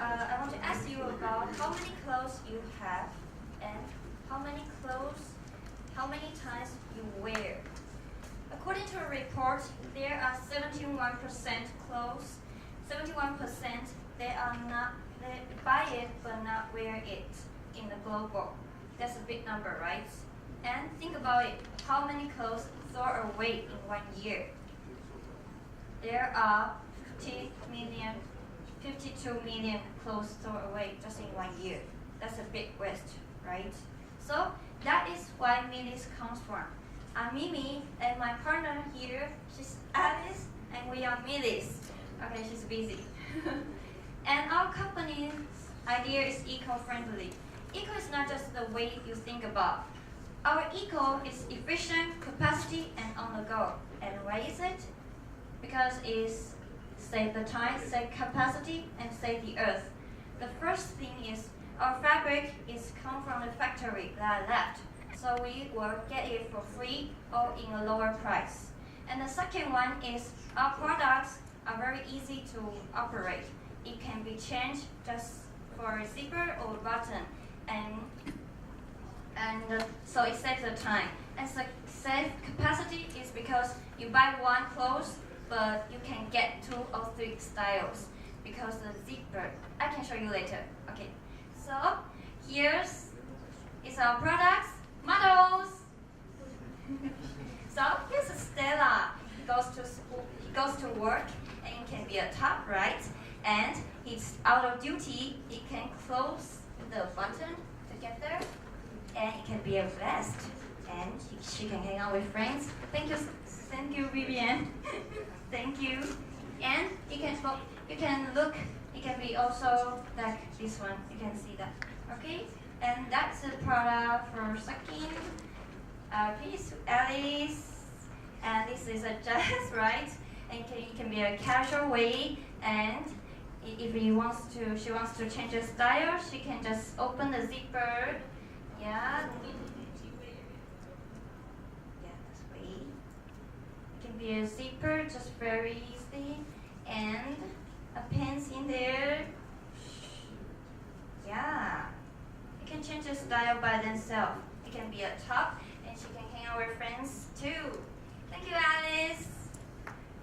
I want to ask you about how many clothes you have, and how many times you wear. According to a report, there are 71% clothes. 71% they buy it but not wear it in the global. That's a big number, right? And think about it. How many clothes throw away in 1 year? There are 52 million clothes thrown away just in 1 year. That's a big waste, right? So that is why Milis comes from. I'm Mimi, and my partner here, she's Alice, and we are Milis. Okay, she's busy. And our company's idea is eco-friendly. Eco is not just the way you think about. Our eco is efficient, capacity, and on the go. And why is it? Because it's save the time, save capacity, and save the earth. The first thing is our fabric is come from the factory that left, so we will get it for free or in a lower price. And the second one is our products are very easy to operate. It can be changed just for a zipper or button, so it saves the time. And so save capacity is because you buy one clothes, but you can get 2 or 3 styles because the zipper. I can show you later. Okay. So here's our products, models. So here's Stella. He goes to school. He goes to work, and it can be a top, right? And he's out of duty. He can close the button together, and it can be a vest. And she can hang out with friends. Thank you, Vivian. Thank you. And you can look. It can be also like this one. You can see that. Okay. And that's a product for second. Please, Alice. And this is a dress, right? And it can be a casual way. And if she wants to change the style, she can just open the zipper. Yeah. That's way. It can be a zipper, just very easy, and a pants in there. Yeah. You can change the style by themselves. It can be a top, and she can hang out with friends too. Thank you, Alice.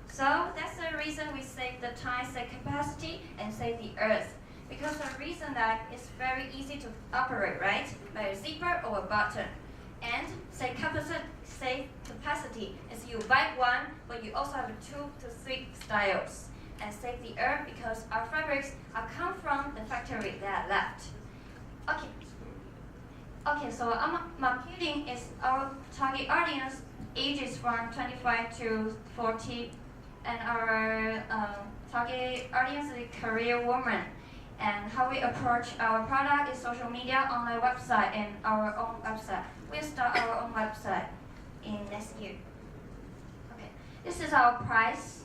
So that's the reason we save the time, save capacity, and save the earth. Because the reason that it's very easy to operate, right? By a zipper or a button. And save capacity is you buy one, but you also have 2 to 3 styles. And save the earth because our fabrics are come from the factory that left. Okay, so our marketing is our target audience ages from 25 to 40, and our target audience is career women. And how we approach our product is social media, online website, and our own website. We'll start our own website in next year. Okay, this is our price.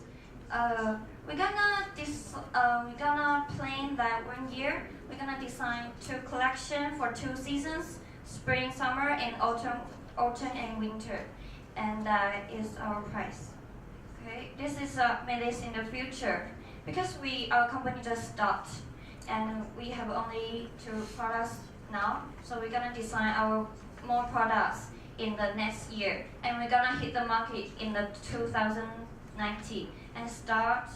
We're gonna plan that 1 year. We're gonna design 2 collections for 2 seasons, spring, summer, and autumn autumn and winter, and that is our price. Okay, this is maybe in the future because our company just started and we have only 2 products now, so we're gonna design our more products in the next year, and we're gonna hit the market in the 2019 and start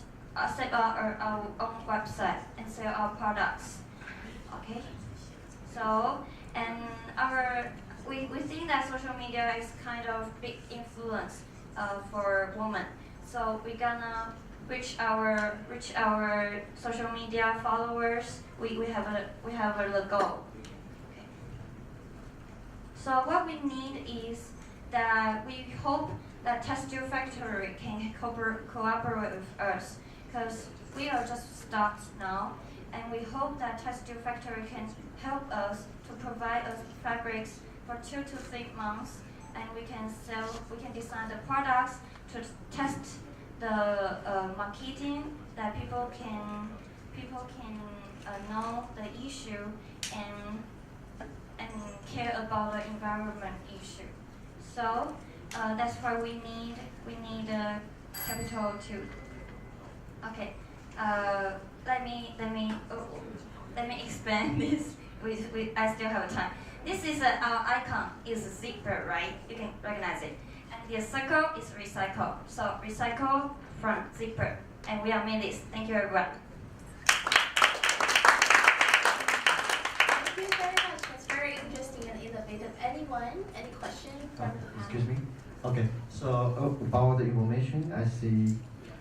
set our own website and sell our products. Okay, so and we think that social media is kind of big influence for women. So we're gonna reach our social media followers. We have a goal. Okay. So what we need is that we hope that Textile Factory can cooperate with us, because we are just start now, and we hope that Textile Factory can help us to provide us fabrics for 2 to 3 months, and we can design the products to test the marketing, that people can know the issue and care about the environment issue. So that's why we need capital too. Okay, let me explain this. I still have time. This is our icon is a zipper, right? You can recognize it. And the circle is recycle. So recycle from zipper. And we are made this. Thank you, everyone. Thank you very much. That's very interesting and innovative. Anyone? Any question from the panel? Excuse me? Okay, so about the information, I see.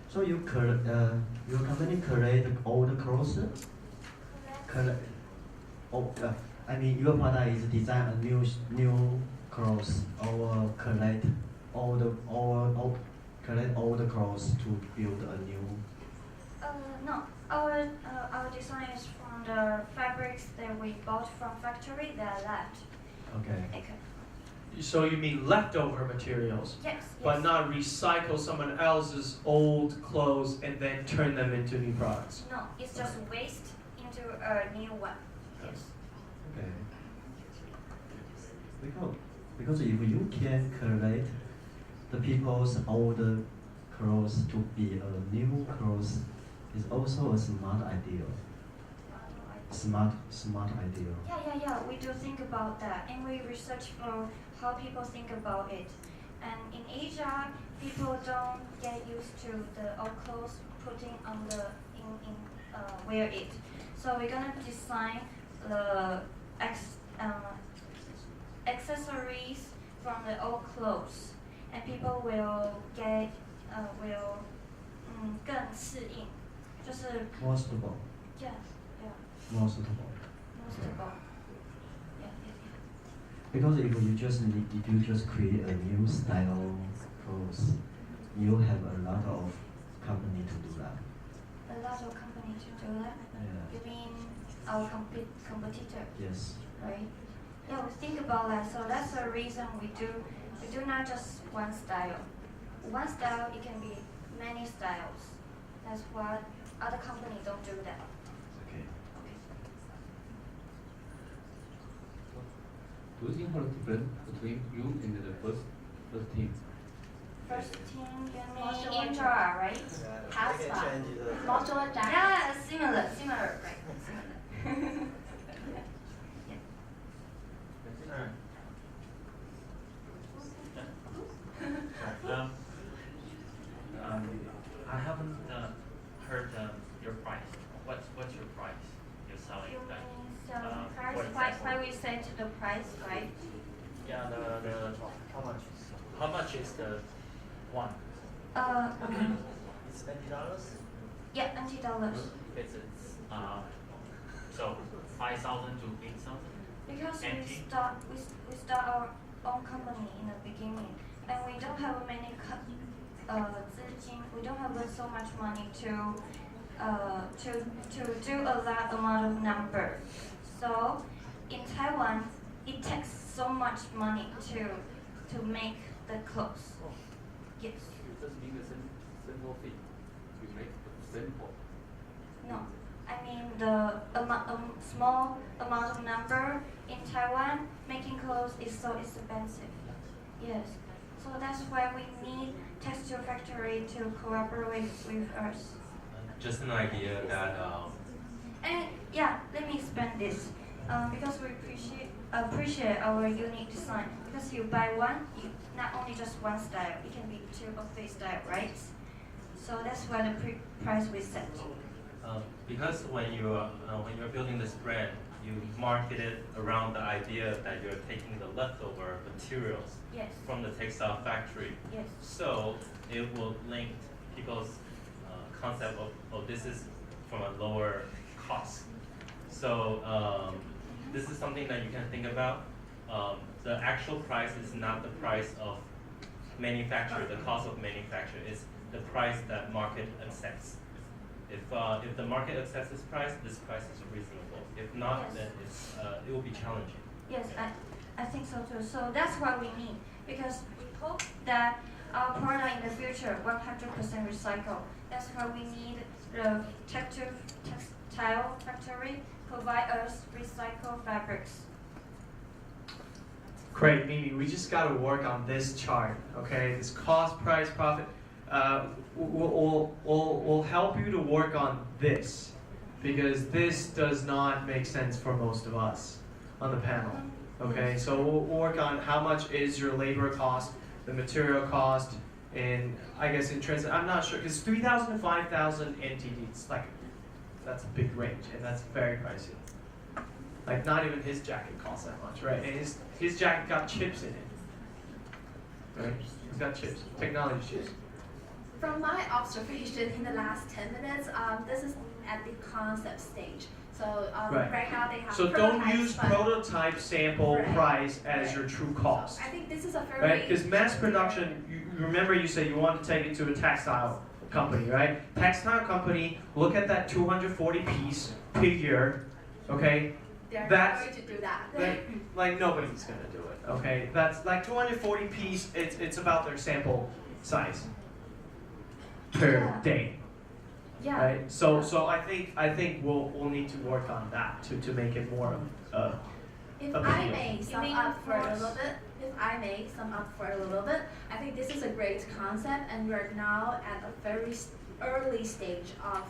So your company collect all the clothes? I mean, your product is design a new clothes, or collect all the clothes to build a new. No, our design is from the fabrics that we bought from factory that are left. Okay. So you mean leftover materials? Yes. But not recycle someone else's old clothes and then turn them into new products? No, it's just waste into a new one. Yes. Okay. Because if you can collect the people's old clothes to be a new clothes, is also a smart idea. Smart idea. Yeah. We do think about that, and we research for how people think about it. And in Asia, people don't get used to the old clothes putting on wear it. So we're gonna design the accessories from the old clothes, and people will get will 更适应，就是 More suitable. Yeah. More suitable. Yeah. Because if you just create a new style clothes, you have a lot of company to do that. A lot of companies to do that. Yeah. You mean our competitor? Yes. Right. Yeah, we think about that. So that's the reason we do not just one style. One style, it can be many styles. That's what other companies don't do that. Okay. Do you think what is different between you and the first team? First team, you mean Modular Indra, right? House file. Modular jacket. Yeah, similar, right? Similar. I haven't heard your price. What's your price? You're selling You like, mean selling price? what Why we set the price, right? yeah, how much is the one? It's $90? Yeah, $90. It's so 5,000 to 8,000. Because NT? we start our own company in the beginning, and we don't have many 资金. We don't have so much money to do a lot amount of number. So in Taiwan, it takes so much money to make the clothes. Yes. You just need a simple fit. You make simple. No, I mean the small amount of number in Taiwan, making clothes is so expensive. Yes. So that's why we need Textile Factory to cooperate with us. Just an idea that And yeah, let me expand this. Because we appreciate our unique design. Because you buy one, you not only just one style, it can be 2 or 3 styles, right? So that's why the price we set. because when you're building this brand, you market it around the idea that you're taking the leftover materials Yes. from the textile factory. Yes. So it will link people's concept of this is from a lower cost. So this is something that you can think about. The actual price is not the price of manufacture, the cost of manufacture. It's the price that market accepts. If the market accepts this price is reasonable. If not, Yes. then it will be challenging. Yes, I think so too. So that's what we need, because we hope that our product in the future 100% recycle. That's why we need the textile factory provide us recycled fabrics. Great, Mimi. We just got to work on this chart, okay? This cost, price, profit. We'll help you to work on this, because this does not make sense for most of us on the panel. Okay, so we'll work on how much is your labor cost, the material cost, and I guess in transit, I'm not sure, because 3,000 to 5,000 NTD, it's like, that's a big range, and that's very pricey. Like, not even his jacket costs that much, right? And his jacket got chips in it, right? He's got chips, technology chips. From my observation in the last 10 minutes, this is at the concept stage. So right now they have So don't prototypes, use but prototype sample Right. price as Right. your true cost. I think this is a very Right? Because mass production, you remember you said you want to take it to a textile company, right? Textile company, look at that 240 piece per year, okay? they're that's- not going to do that. Like nobody's gonna do it, okay? That's like 240 piece, it's about their sample size per day. Yeah. Right. So I think we'll need to work on that to make it more If appeal. I may sum mean up for a course. little bit, I think this is a great concept, and we're now at a very early stage of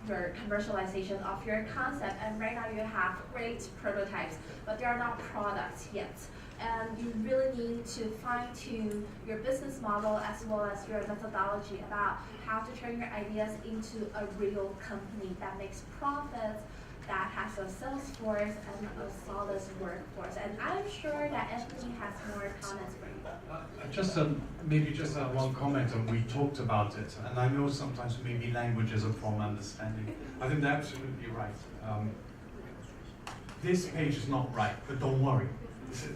your commercialization of your concept. And right now you have great prototypes, but they are not products yet. And you really need to fine-tune your business model as well as your methodology about how to turn your ideas into a real company that makes profits, that has a sales force and a solid workforce. And I'm sure that Anthony has more comments for you. Just maybe just one comment, and we talked about it, and I know sometimes maybe language is a problem understanding. I think they're absolutely right. This page is not right, but don't worry.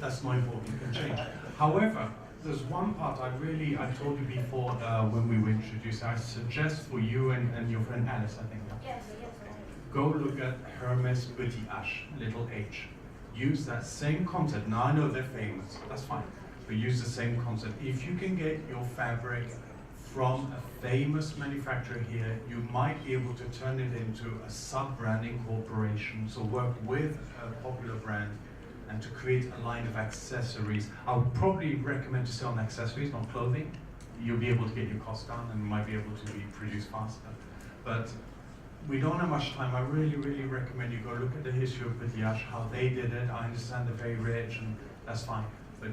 That's not important, you can change. However, there's one part I told you before when we were introduced, I suggest for you and your friend Alice, I think. Yes. Go look at Hermes Petit H, little h. Use that same concept. Now I know they're famous, that's fine, but use the same concept. If you can get your fabric from a famous manufacturer here, you might be able to turn it into a sub-brand incorporation, so work with a popular brand and to create a line of accessories. I would probably recommend to stay on accessories, not clothing. You'll be able to get your costs down and might be able to be produced faster. But we don't have much time. I really, really recommend you go look at the history of Petit H, how they did it. I understand they're very rich and that's fine. But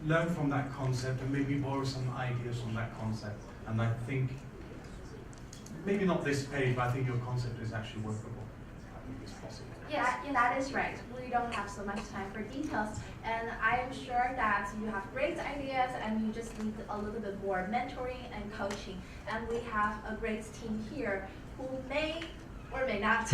learn from that concept and maybe borrow some ideas from that concept. And I think, maybe not this page, but I think your concept is actually workable. I think it's possible. Yeah, that is right. We don't have so much time for details, and I am sure that you have great ideas and you just need a little bit more mentoring and coaching. And we have a great team here who may or may not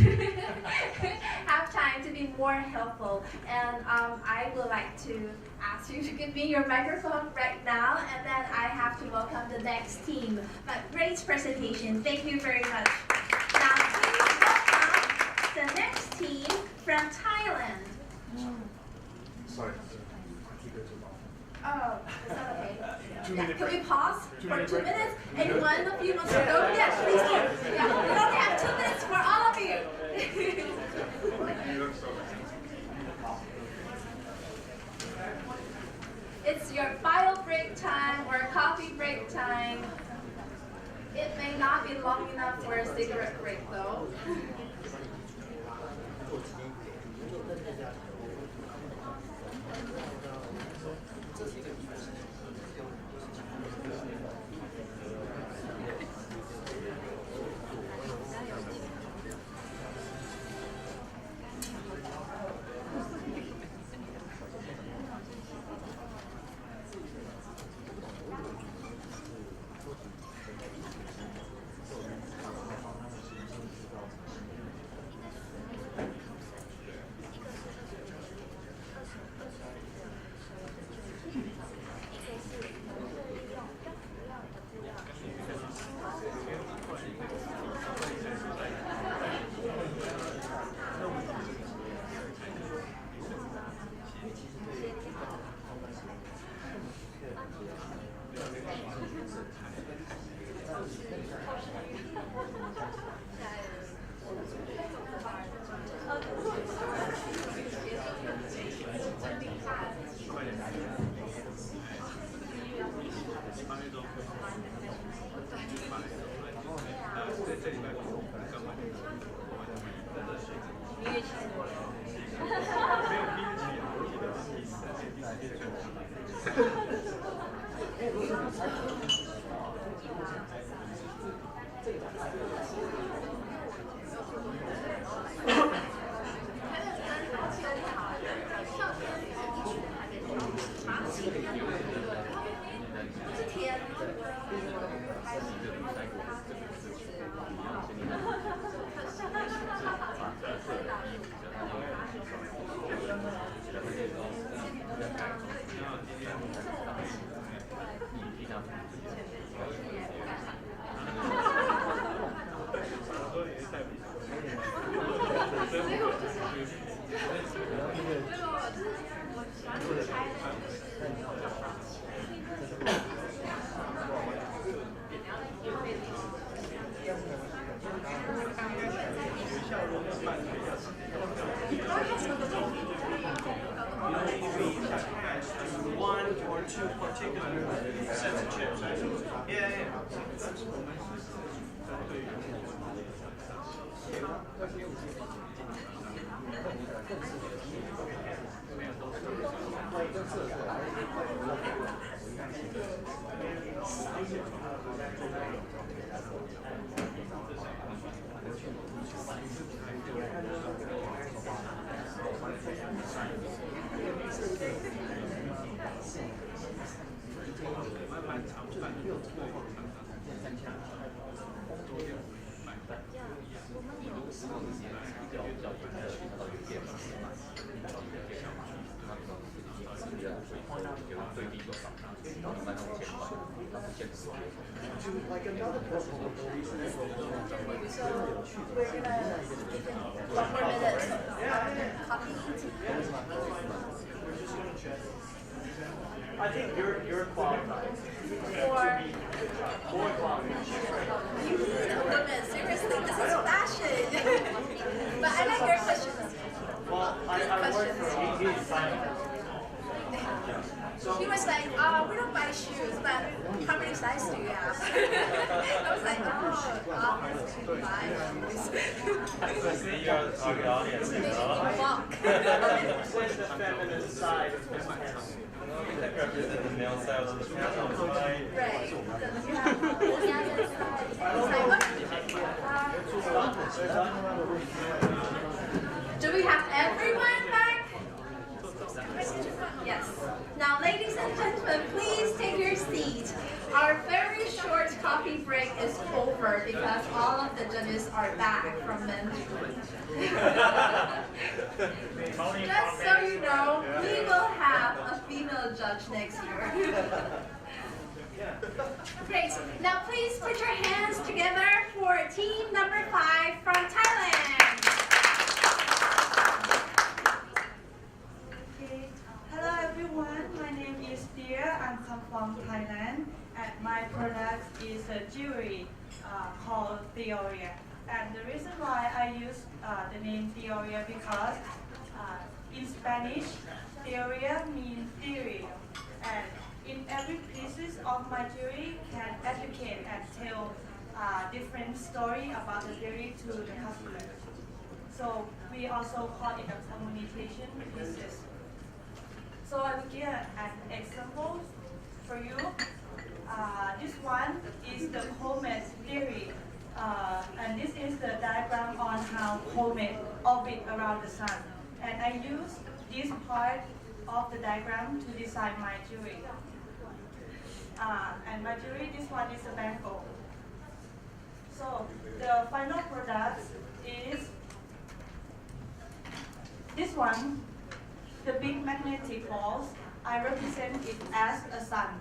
have time to be more helpful. And I would like to ask you to give me your microphone right now, and then I have to welcome the next team. But great presentation. Thank you very much. Now, please welcome the next team from Thailand. Sorry. Oh, is that okay? 2 Yeah, minute can we break. pause 2 for minute 2 break. minutes? Anyone of you wants to go? Yes, please do. Yeah, we only have 2 minutes for all of you. your bio break time or coffee break time. It may not be long enough for a cigarette break though. One or two particular sets of chips. Yeah. Like another person so we're gonna give it 1 more minute. Copy. I think you're qualified. More qualified. Oh goodness, seriously, this is fashion. But I like your questions. Well, I work for he's finance. He was like, we don't buy shoes, but how many sizes do you have? I was like, obviously we buy shoes. See your target audience, you know? Walk. What's the feminine side of this pants? You can represent the male side of the pants, right? Right. So you have the other side. Do we have everyone back? Yes. Now, ladies and gentlemen, please take your seat. Our very short coffee break is over because all of the judges are back from men's room. Just so you know, we will have a female judge next year. Great. Now, please put your hands together for team number 5 from Thailand. Hello everyone, my name is Dear. I'm come from Thailand, and my product is a jewelry called Theoria. And the reason why I use the name Theoria because in Spanish, Theoria means theory, and in every pieces of my jewelry can educate and tell different story about the jewelry to the customer. So we also call it a communication pieces. So I will give an example for you. This one is the comet theory, and this is the diagram on how comet orbit around the sun. And I use this part of the diagram to design my jewelry. And my jewelry, this one is a bangle. So the final product is this one, the big magnetic balls. I represent it as a sun.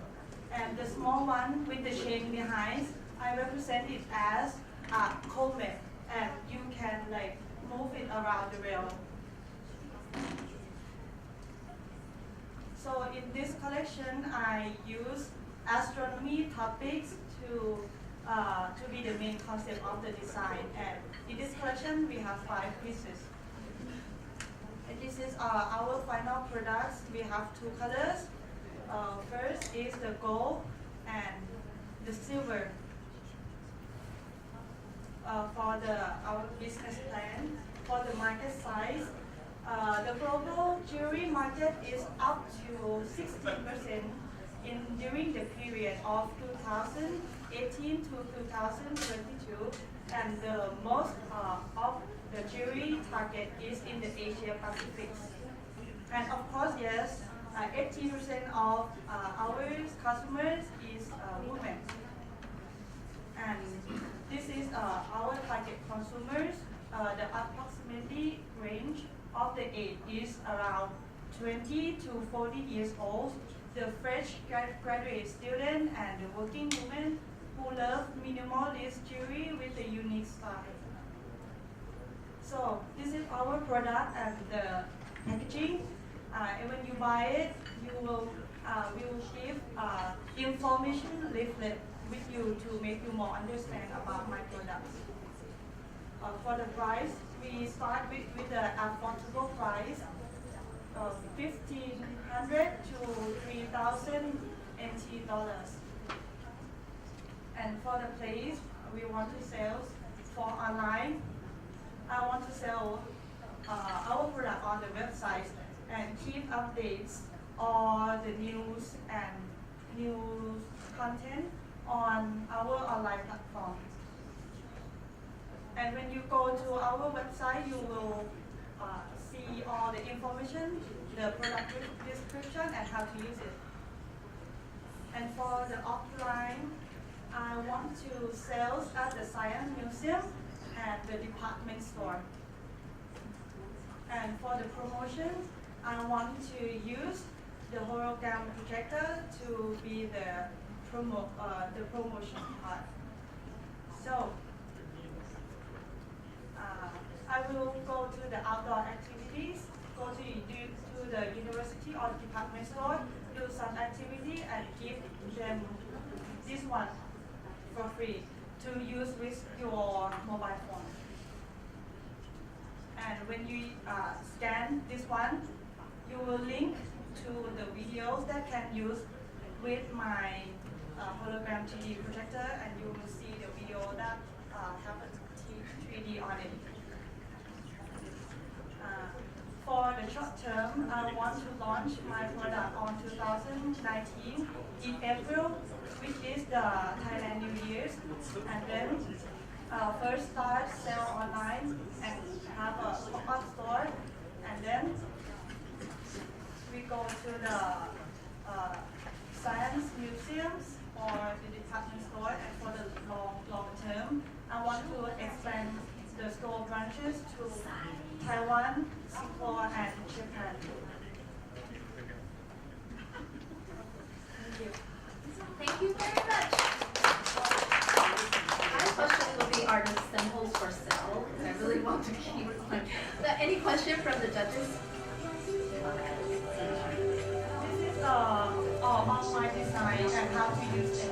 And the small one with the chain behind, I represent it as a comet. And you can like move it around the rail. So in this collection, I use astronomy topics to be the main concept of the design. And in this collection, we have 5 pieces. And this is our final products. We have 2 colors. First is the gold and the silver. For our business plan, for the market size, the global jewelry market is up to 60% during the period of 2018 to 2022, and the most of the jewelry target is in the Asia Pacific. And of course, yes, 80% of our customers is women. And this is our target consumers. The approximately range of the age is around 20 to 40 years old, the fresh graduate student and the working women who love minimalist jewelry with a unique style. So this is our product and the packaging. And when you buy it, we will give information leaflet with you to make you more understand about my products. For the price, we start with the affordable price of $1,500 to $3,000 NT dollars. And for the place, we want to sell for online. I want to sell our product on the website and keep updates on the news and news content on our online platform. And when you go to our website, you will see all the information, the product description, and how to use it. And for the offline, I want to sell at the Science Museum and the department store. And for the promotion, I want to use the hologram projector to be the promotion part. So I will go to the outdoor activities, go to the university or department store, do some activity and give them this one for free to use with your mobile phone. And when you scan this one, you will link to the videos that can use with my hologram 3D projector, and you will see the video that have a 3D on it. For the short term, I want to launch my product on 2019 in April, which is the Thailand New Year's, and then first start sell online and have a pop-up store, and then we go to the science museums or the department store. And for the long term, I want to expand the store branches to Taiwan, Singapore, and Japan. Thank you. Thank you very much. My question will be, are the samples for sale? I really want to keep on. But any question from the judges? This is all my design and how to use it.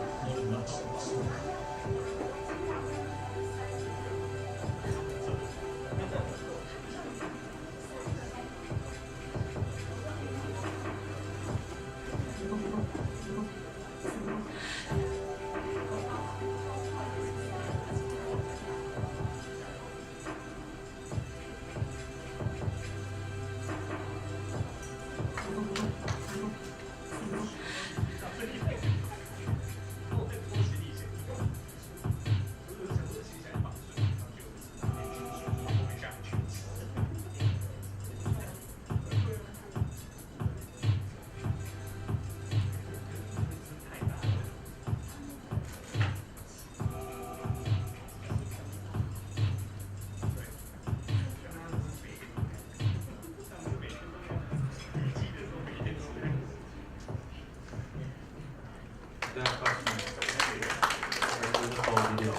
you.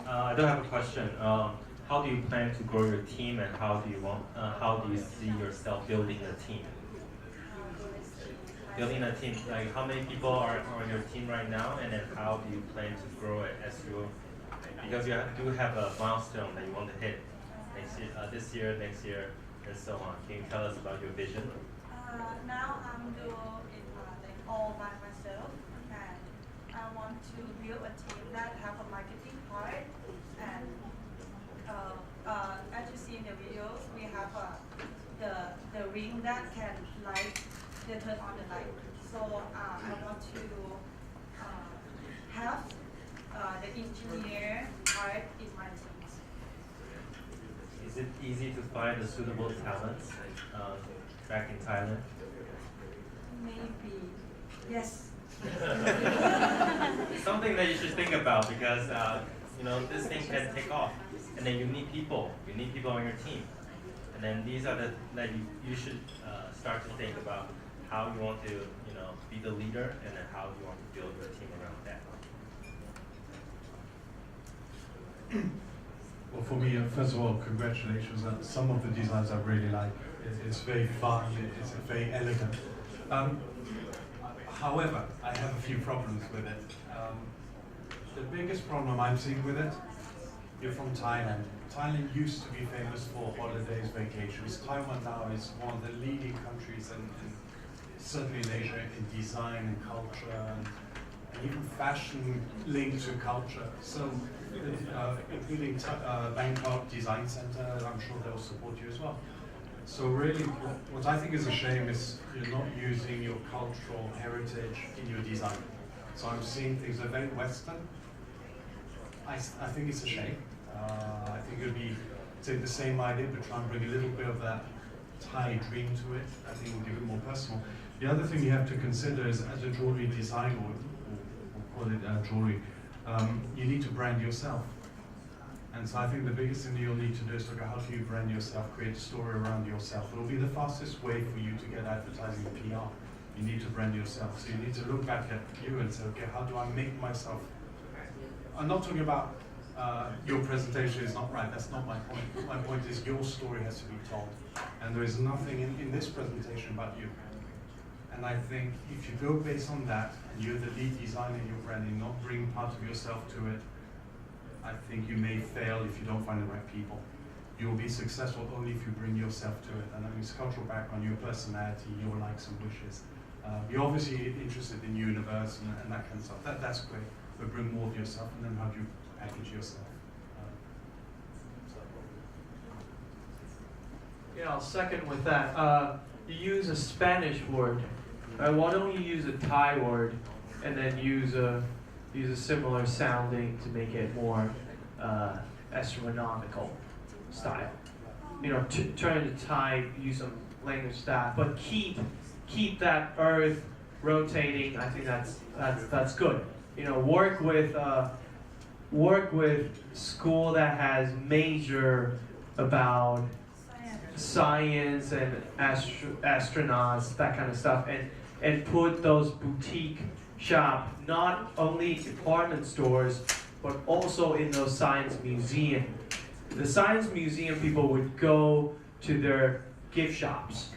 I do have a question. How do you plan to grow your team, and how do you see yourself building a team? Building a team, like how many people are on your team right now, and then how do you plan to grow it as you, because you do have a milestone that you want to hit next year, this year, next year, and so on. Can you tell us about your vision? Now I'm doing it like all by myself, and I want to build a team that have a marketing part, and as you see in the videos, we have the ring that can light, turn on the light. So I want to have the engineer part in my team. Is it easy to find the suitable talents back in Thailand? Maybe, yes. It's something that you should think about, because this thing can take off, and then you need people on your team, and then these are the that you should start to think about how you want to be the leader, and then how you want to build your team around that. Well, for me, first of all, congratulations. Some of the designs I really like. It's very fun. It's very elegant. However, I have a few problems with it. The biggest problem I'm seeing with it, you're from Thailand. Thailand used to be famous for holidays, vacations. Taiwan now is one of the leading countries, and certainly in Asia, in design and culture, and even fashion linked to culture. So, including Bangkok Design Center, I'm sure they'll support you as well. So really, what I think is a shame is you're not using your cultural heritage in your design. So I'm seeing things that are very Western. I think it's a shame. I think it would be, take the same idea, but try and bring a little bit of that Thai dream to it. I think it will give it more personal. The other thing you have to consider is, as a jewelry designer, or call it jewelry, you need to brand yourself. And so I think the biggest thing that you'll need to do is look at how do you brand yourself, create a story around yourself. It'll be the fastest way for you to get advertising and PR. You need to brand yourself. So you need to look back at you and say, okay, how do I make myself? I'm not talking about your presentation is not right, that's not my point. My point is your story has to be told. And there is nothing in this presentation about you. And I think if you go based on that, and you're the lead designer in your branding, not bring part of yourself to it, I think you may fail if you don't find the right people. You'll be successful only if you bring yourself to it. And I mean, it's cultural background, your personality, your likes and wishes. You're obviously interested in universe and that kind of stuff. That's great, but bring more of yourself, and then how do you package yourself? Yeah, I'll second with that. You use a Spanish word. Why don't you use a Thai word, and then use a similar sounding to make it more astronomical style. Turn to Thai, use some language style, but keep that earth rotating. I think that's good. Work with school that has major about science and astronauts, that kind of stuff, and put those boutique shop not only department stores but also in those science museum. The science museum people would go to their gift shops,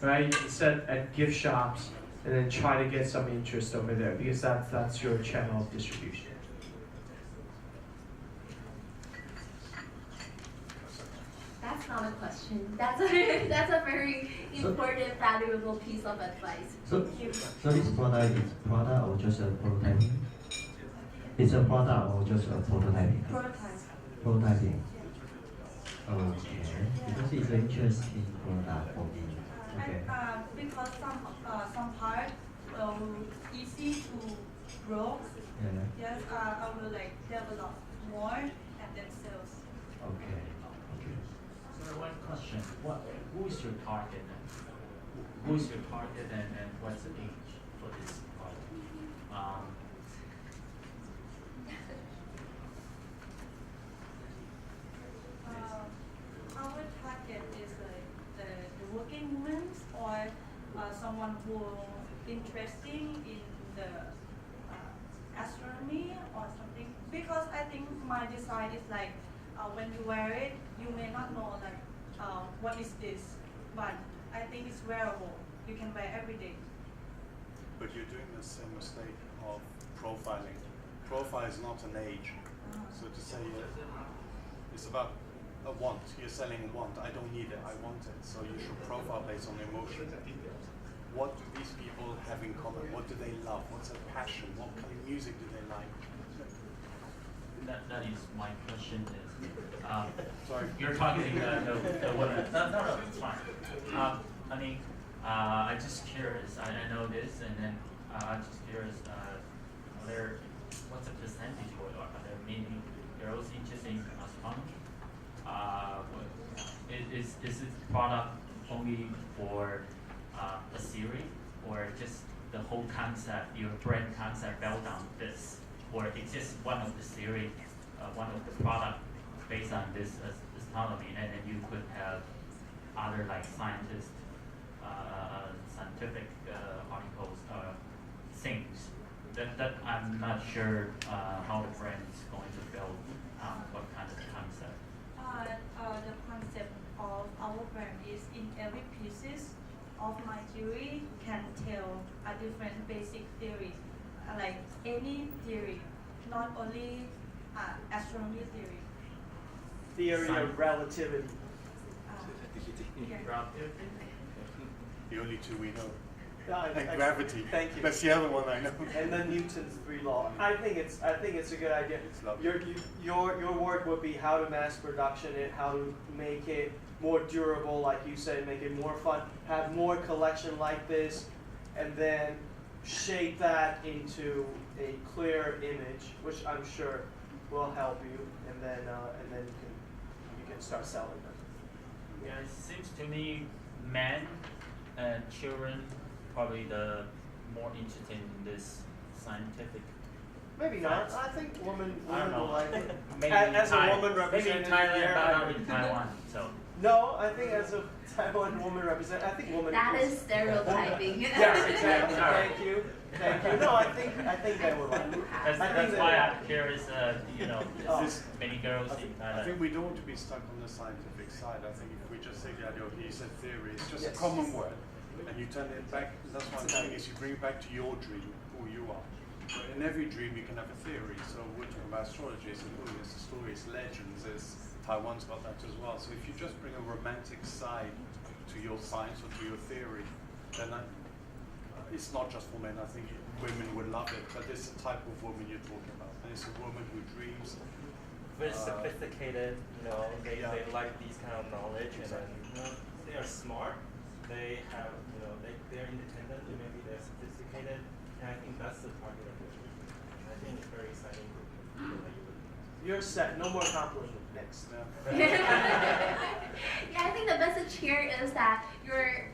right? Instead at gift shops, and then try to get some interest over there, because that's your channel of distribution. That's not a question. That's a very important, valuable piece of advice. So this product is product or just a prototyping? It's a product or just a prototyping? Prototyping. Okay. Because it's an interesting product for me. Okay. And because some part easy to grow. Yeah. Yes, I will develop more and then sales. Okay. So one question, who is your target? Who is your target, and what's the age for this product? Our target is the working women, or someone who interested in the astronomy or something. Because I think think my design is like when you wear it, you may not know like what is this, but I think it's wearable. You can wear every day. But you're doing the same mistake of profiling. Profile is not an age. So to say it's about a want. You're selling a want. I don't need it. I want it. So you should profile based on emotion. What do these people have in common? What do they love? What's their passion? What kind of music do they like? That is my question. Sorry. You're talking the women. No, it's fine. I mean, I'm just curious. I know this, and then I'm just curious. What's the percentage, or are there many girls interested in astronomy? Is this product only for a series, or just the whole concept, your brand concept built on this, or it's just one of the series, one of the product based on this astronomy, and then you could have other like scientific articles, things. That I'm not sure how the brand is going to build what kind of concept. The concept of our brand is in every pieces of my jewelry can tell a different basic theory, like any theory, not only astronomy theory. Theory of relativity. The only two we know. And gravity. Thank you. That's the other one I know. And then Newton's 3 law. I think it's a good idea. It's lovely. Your work would be how to mass production it, how to make it more durable, like you said, make it more fun, have more collection like this, and then shape that into a clear image, which I'm sure will help you, and then you can start selling them. Yeah, it seems to me men and children probably the more interested in this scientific. Maybe not. I think women will like it. Maybe as a woman representing maybe Thailand, but not in Taiwan. So. No, I think as a Taiwan woman represent, I think women. That is stereotyping. Yes, exactly. Thank you. No, I think they would like it. That's why I'm curious. Many girls in Thailand. I think we don't want to be stuck on the scientific side. I think if we just say the idea of you said theory, it's just a common word, and you turn it back. That's what I'm saying is you bring it back to your dream, who you are. But in every dream you can have a theory. So we're talking about astrology. It's a movie, it's a story, it's legends. Taiwan's got that as well. So if you just bring a romantic side to your science or to your theory, then it's not just for men. I think women would love it. But it's the type of woman you're talking about. And it's a woman who dreams. Very sophisticated, they like these kind of knowledge, exactly. And then they are smart. They have, they're independent. Maybe they're sophisticated, and I think that's the target of it. I think it's very exciting. You're set. No more compliment. Next. Yeah, I think the message here is that your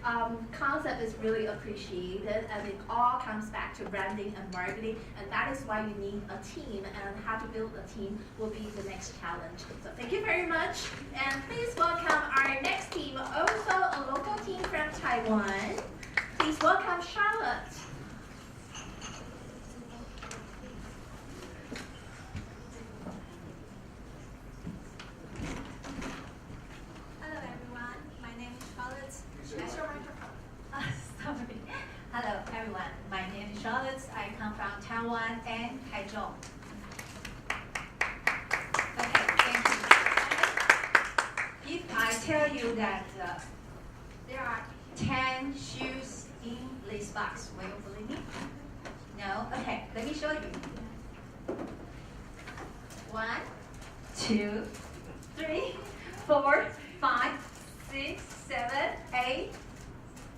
concept is really appreciated, and it all comes back to branding and marketing, and that is why you need a team, and how to build a team will be the next challenge. So thank you very much, and please welcome our next team, also a local team from Taiwan. Please welcome Charlotte. Hello everyone, my name is Charlotte. I come from Taiwan and Taichung. Okay, thank you. If I tell you that there are 10 shoes in this box, will you believe me? No? Okay, let me show you. 1, 2, 3, 4, 5, 6, 7, 8,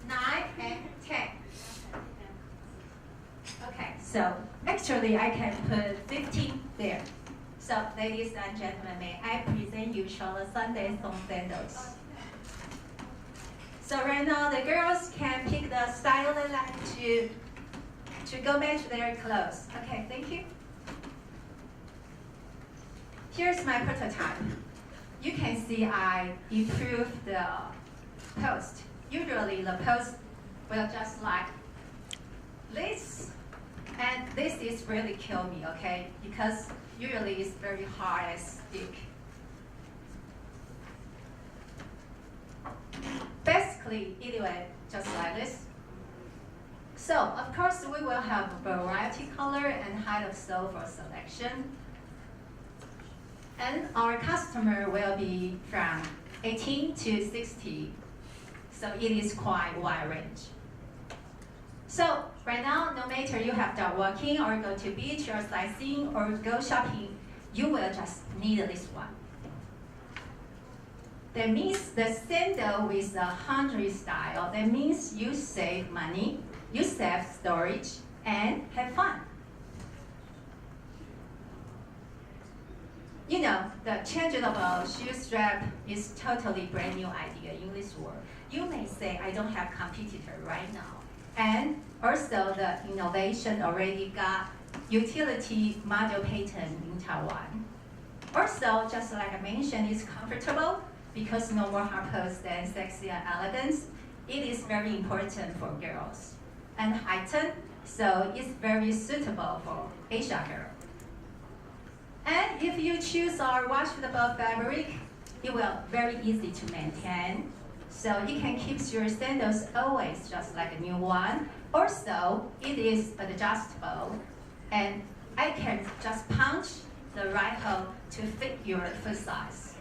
9, and 10. Okay, so actually I can put 15 there. So ladies and gentlemen, may I present you Charlotte Sunday Song Sandals. So right now the girls can pick the style they like to go match their clothes. Okay, thank you. Here's my prototype. You can see I improved the post. Usually the post will just like this, and this is really kill me, okay? Because usually it's very hard and stick. Basically, anyway, just like this. So, of course, we will have variety color and height of sole for selection. And our customer will be from 18 to 60. So it is quite wide range. So right now, no matter you have done walking or go to beach or sightseeing or go shopping, you will just need this one. That means the sandal with the 100 style, that means you save money, you save storage, and have fun. You know, the changeable shoe strap is totally brand new idea in this world. You may say, I don't have competitor right now. And also the innovation already got utility model patent in Taiwan. Also, just like I mentioned, it's comfortable because no more hard pose than sexy and elegance. It is very important for girls. And heightened, so it's very suitable for Asian girls. And if you choose our washable fabric, it will very easy to maintain. So it can keep your sandals always just like a new one. Also, it is adjustable, and I can just punch the right hole to fit your foot size.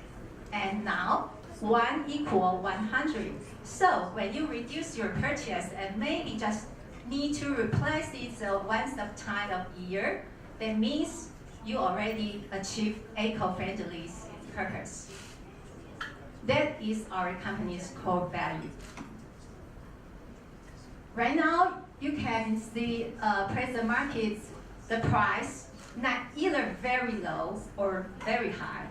And now, 1 equal 100. So when you reduce your purchase and maybe just need to replace it once a time of year, that means you already achieve eco-friendly purpose. That is our company's core value. Right now, you can see present market, the price, not either very low or very high.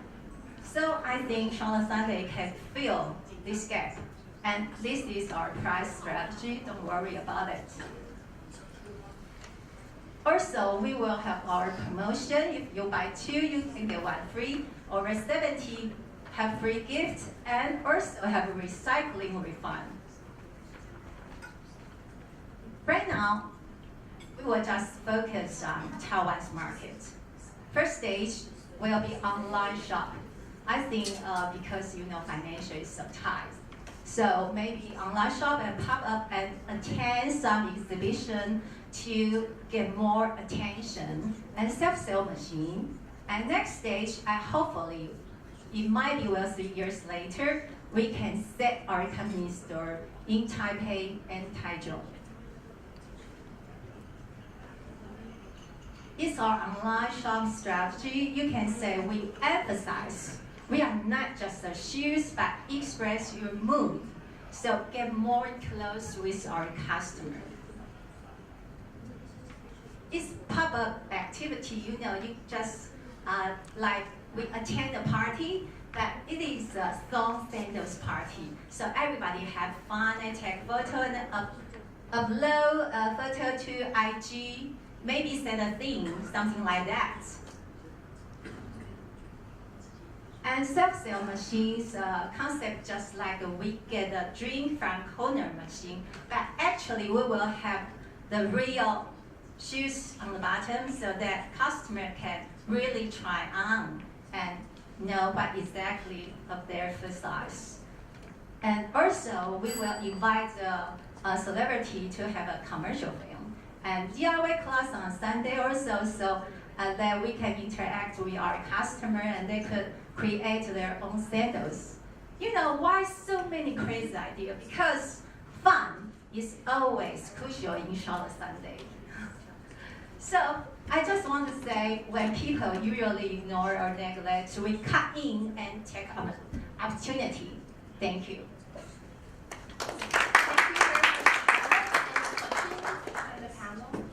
So I think Charlotte Sunday can fill this gap. And this is our price strategy, don't worry about it. Also, we will have our promotion. If you buy 2, you can get 1 free. Over 70 have free gifts and also have a recycling refund. Right now, we will just focus on Taiwan's market. First stage will be online shop. I think because financial is so tight. So maybe online shop and pop up and attend some exhibition to get more attention and self-sale machine. And next stage, hopefully, it might be 3 years later, we can set our company store in Taipei and Taichung. It's our online shop strategy. You can say we emphasize we are not just the shoes, but express your mood. So get more close with our customer. It's pop-up activity, you just like we attend a party, but it is a thong sandals party. So everybody have fun and take photo and upload a photo to IG, maybe send a theme, something like that. And self-sale machines concept just like we get a drink from corner machine, but actually we will have the real shoes on the bottom so that customer can really try on and know what exactly of their foot size. And also we will invite a celebrity to have a commercial film and DIY class on Sunday also, so that we can interact with our customer and they could create their own sandals. You know why so many crazy ideas? Because fun is always crucial in Charlotte Sunday. So I just want to say, when people usually ignore or neglect, we cut in and take opportunity. Thank you. And the panel.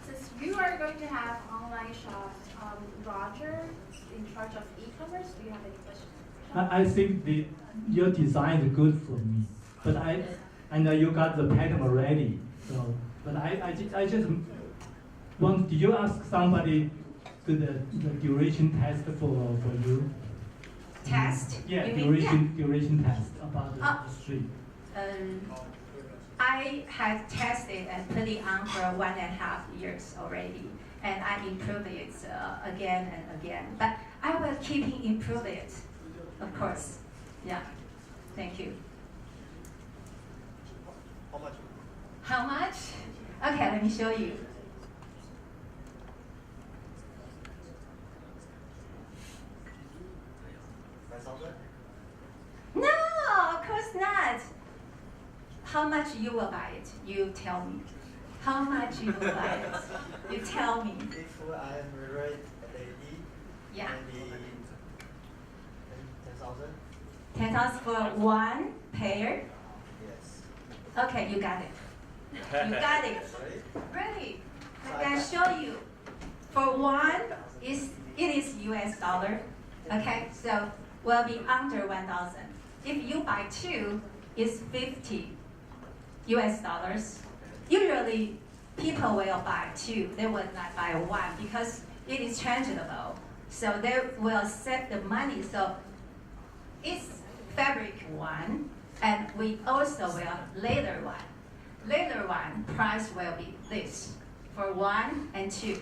Since you are going to have online shops, Roger, in charge of e-commerce, do you have any questions? I think your design is good for me, but I know you got the pattern already. So, but I just want. Did you ask somebody to the duration test for you? Test? Yeah, You mean, duration test about the street. I have tested and put it on for 1.5 years already. and I improve it again and again. But I will keep improve it, of course. Yeah. Thank you. How much? How much? Okay, let me show you. No, of course not. How much you will buy it? You tell me. How much you will buy it? You tell me. If I am right lady, Yeah. maybe 10,000. 10,000 for one pair? Yes. Okay, you got it. You got it. Really? I can show you. For one, it is US dollar. Okay, so will be under 1,000. If you buy two, it's 50 US dollars. Usually, people will buy two. They will not buy one because it is changeable. So they will set the money. So it's fabric one, and we also will leather one. Leather one price will be this for one and two.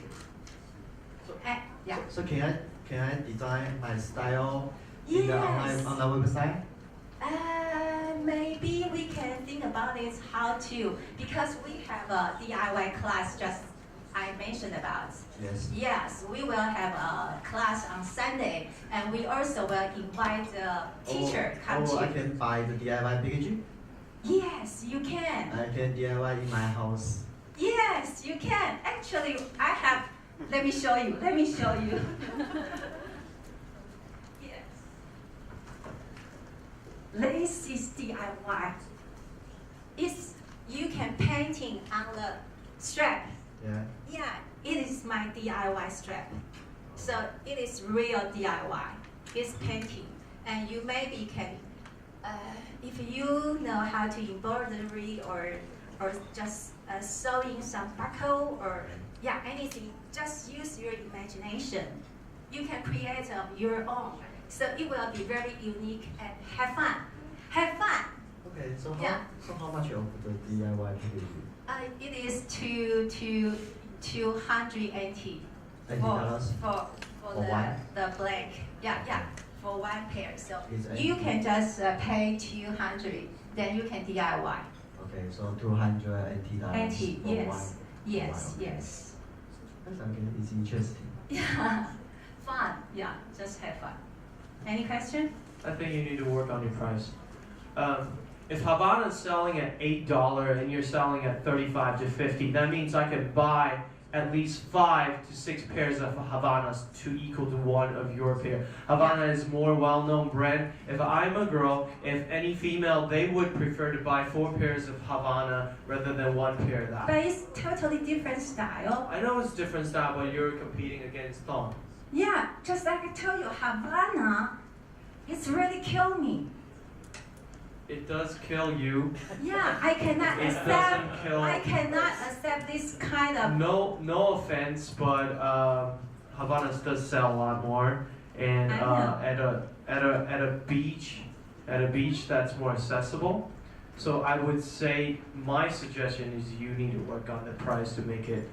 So, yeah. So can I design my style Yes. on the website? Maybe we can think about it how to, because we have a DIY class just I mentioned about. Yes. Yes, we will have a class on Sunday, and we also will invite the teacher come I to. can buy the DIY packaging. Yes, you can. I can DIY in my house. Yes, you can. Actually, I have. Let me show you. Let me show you. Yes. This is DIY. It's you can painting on the strap. Yeah. Yeah, it is my DIY strap. So it is real DIY. It's painting, and you maybe can, if you know how to embroidery or just sewing some buckle or yeah anything, just use your imagination. You can create your own. So it will be very unique and have fun. Have fun. Okay. So how much of the DIY packaging? It is $280 $80 for one? the blank. Yeah, for one pair. So It's you 80. can just pay $200, then you can DIY. Okay, so $280 80, for yes, one. yes, Wow. yes. That's okay. It's interesting. Yeah, fun. Yeah, just have fun. Any question? I think you need to work on your price. If Havana's selling at $8 and you're selling at $35 to $50, that means I could buy at least 5 to 6 pairs of Havanas to equal to one of your pair. Havana is more well-known brand. If I'm a girl, if any female, they would prefer to buy 4 pairs of Havana rather than 1 pair of that. But it's totally different style. I know it's different style, but you're competing against Thong. Yeah, just like I told you, Havana, it's really kill me. It does kill you. Yeah, I cannot It accept. doesn't kill. I cannot accept this kind of. No offense, but Havanas does sell a lot more, and at a beach that's more accessible. So I would say my suggestion is you need to work on the price to make it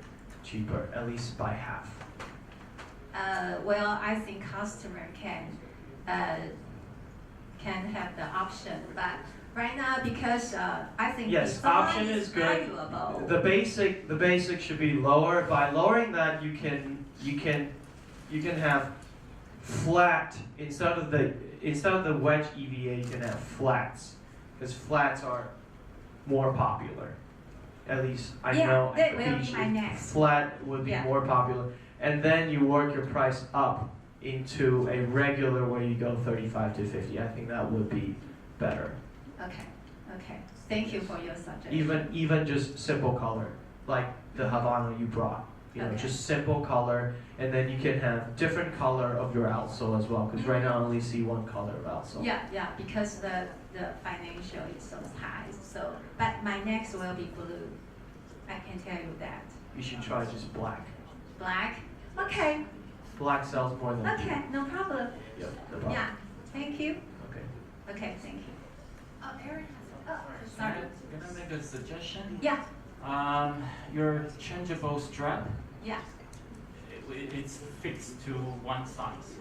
cheaper, at least by half. Well, I think customer can have the option, but right now because I think Yes, design option is good. valuable. The basic should be lower. By lowering that, you can have flat instead of the wedge EVA. You can have flats because flats are more popular. At least I know that at will the be beach, my next. flat would be more popular, and then you work your price up into a regular where you go 35 to 50. I think that would be better. Okay. Thank you for your suggestion. Even just simple color, like the Havana you brought. Okay. Just simple color, and then you can have different color of your outsole as well. Because right now I only see one color of outsole. Yeah, because the financial is so high. So, but my next will be blue. I can tell you that. You should try just black. Black. Okay. Black sells more than. Okay, no problem. Yep, no problem. Yeah. Thank you. Okay. Thank you. Oh, Aaron has. Oh, Can sorry. I make a suggestion? Yeah. Your changeable strap. Yeah. it's fixed to one size.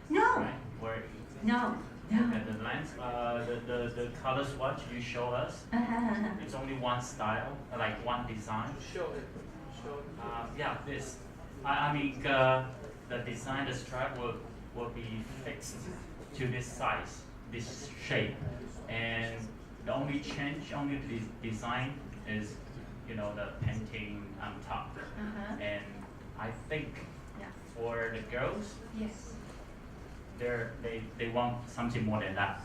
No. Right? Or No. look at the lens, the color swatch you show us, it's only one style, like one design. Show it. Show it. Yeah, this. I mean, the design, the stripe will be fixed to this size, this shape, and the only change, only the design is, you know, the painting on top. And I think for the girls, yes, they want something more than that.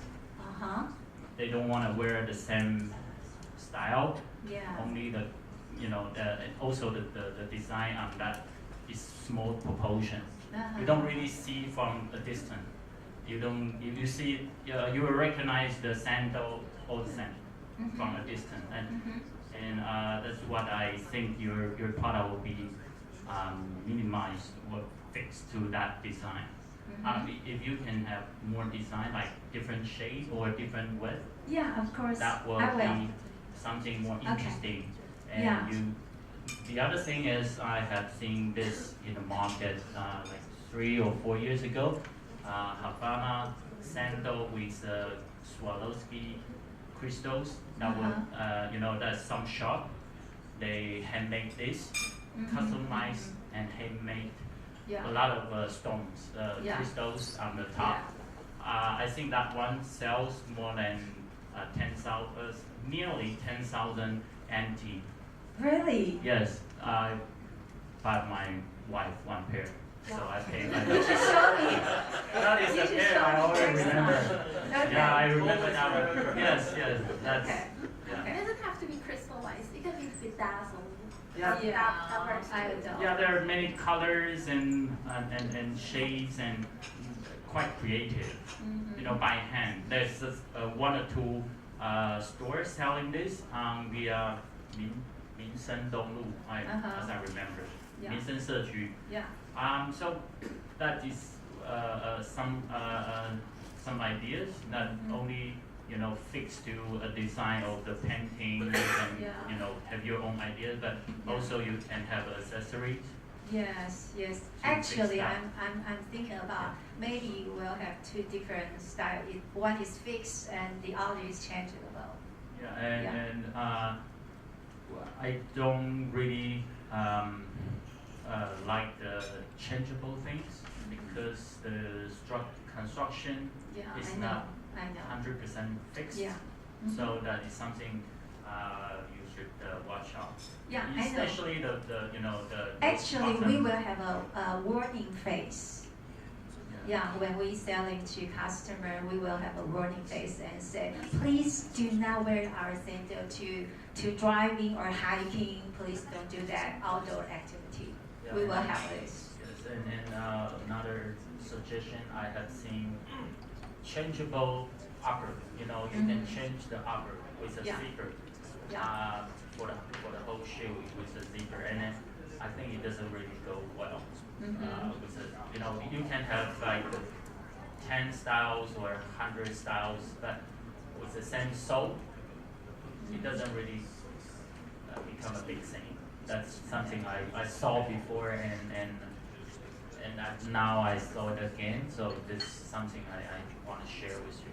They don't want to wear the same style. Yeah. Only the, you know, also the design on that is small proportion. You don't really see from a distance. You don't. If you see it, you will recognize the sandal old sand from a distance, and that's what I think your product will be minimized or fixed to that design. If you can have more design, like different shade or different width, yeah, of course, that will be something more interesting. And the other thing is, I have seen this in the market like 3 or 4 years ago. Havana sandal with Swarovski crystals. That will, you know, there's some shop. They handmade this, customized and handmade. A lot of stones, crystals on the top. I think that one sells more than 10,000, nearly 10,000 NT. Really? Yes, I bought my wife one pair, so I paid. You should show me. That is the pair I already remember. Okay. Yeah, I remember that one. Yes, that's. Okay. It doesn't have to be crystallized. It can be bedazzled. Yeah. That works too. Yeah, there are many colors and shades and quite creative. You know, by hand. There's just, 1 or 2 stores selling this via Minsen Donglu, as I remember. Minsen 社区. So that is some ideas that only, you know, fixed to a design of the painting and you know, have your own ideas, but also you can have accessories. Yes, yes. Actually, I'm thinking about maybe we'll have 2 different styles. One is fixed and the other is changeable. Yeah, and I don't really like the changeable things because the construction is not 100% fixed. So that is something you should watch out. Yeah, especially the you know the. Actually, we will have a warning face. Yeah, when we selling to customer, we will have a warning face and say, please do not wear our sandal to driving or hiking. Please don't do that outdoor activity. Yeah, we will have this. Yes, and another suggestion I have seen, changeable upper. You know, you can change the upper with a zipper. For the whole shoe with a zipper, and then I think it doesn't really go well. With a, you know, you can have like 10 styles or 100 styles, but with the same sole, it doesn't really become a big thing. That's something I saw before, and now I saw it again. So this is something I want to share with you.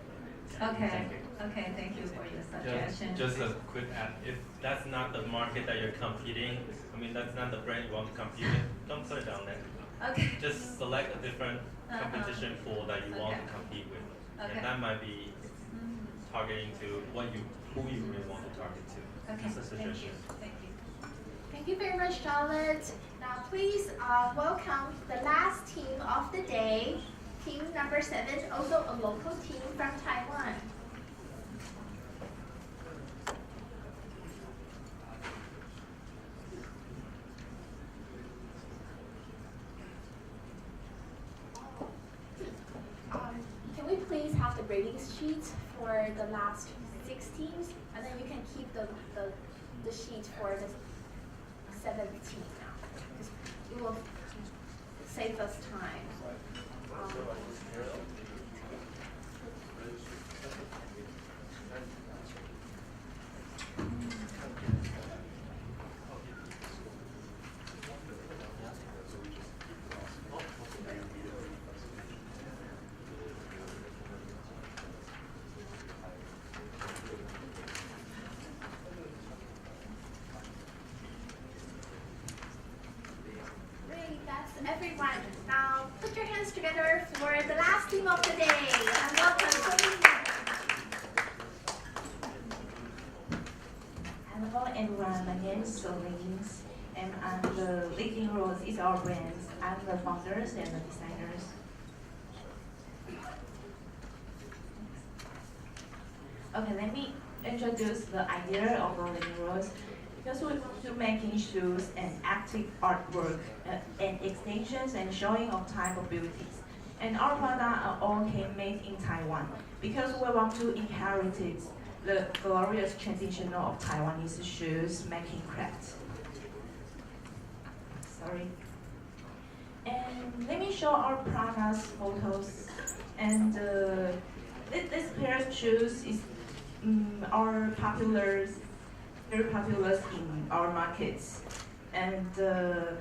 Okay. Thank you. Okay, thank you for your suggestion. Just a quick add. If that's not the market that you're competing, I mean, that's not the brand you want to compete with, don't put it down there. Okay. Just select a different competition pool that you want to compete with. And that might be targeting to who you really want to target to. Okay, Just a suggestion. Thank you. Thank you very much, Charlotte. Now please welcome the last team of the day, team number 7, also a local team from Taiwan. Can we please have the rating sheets for the last 6 teams, and then you can keep the sheet for the 7th team now. It will save us time. everyone. Now put your hands together for the last team of the day. And welcome. Hello everyone, my name is Celine, and I'm the leading roles is our brands. I'm the founders and the designers. Okay, let me introduce the idea of the leading roles. Because we want to making shoes and active artwork and extensions and showing of type of beauties. And our products are all handmade in Taiwan because we want to inherit the glorious tradition of Taiwanese shoes making craft. Sorry. And let me show our products photos. And this pair of shoes is very popular in our markets. And the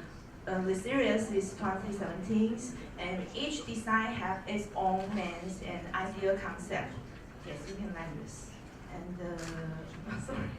series is 2017, and each design has its own names and ideal concept. Yes, you can like this. And sorry.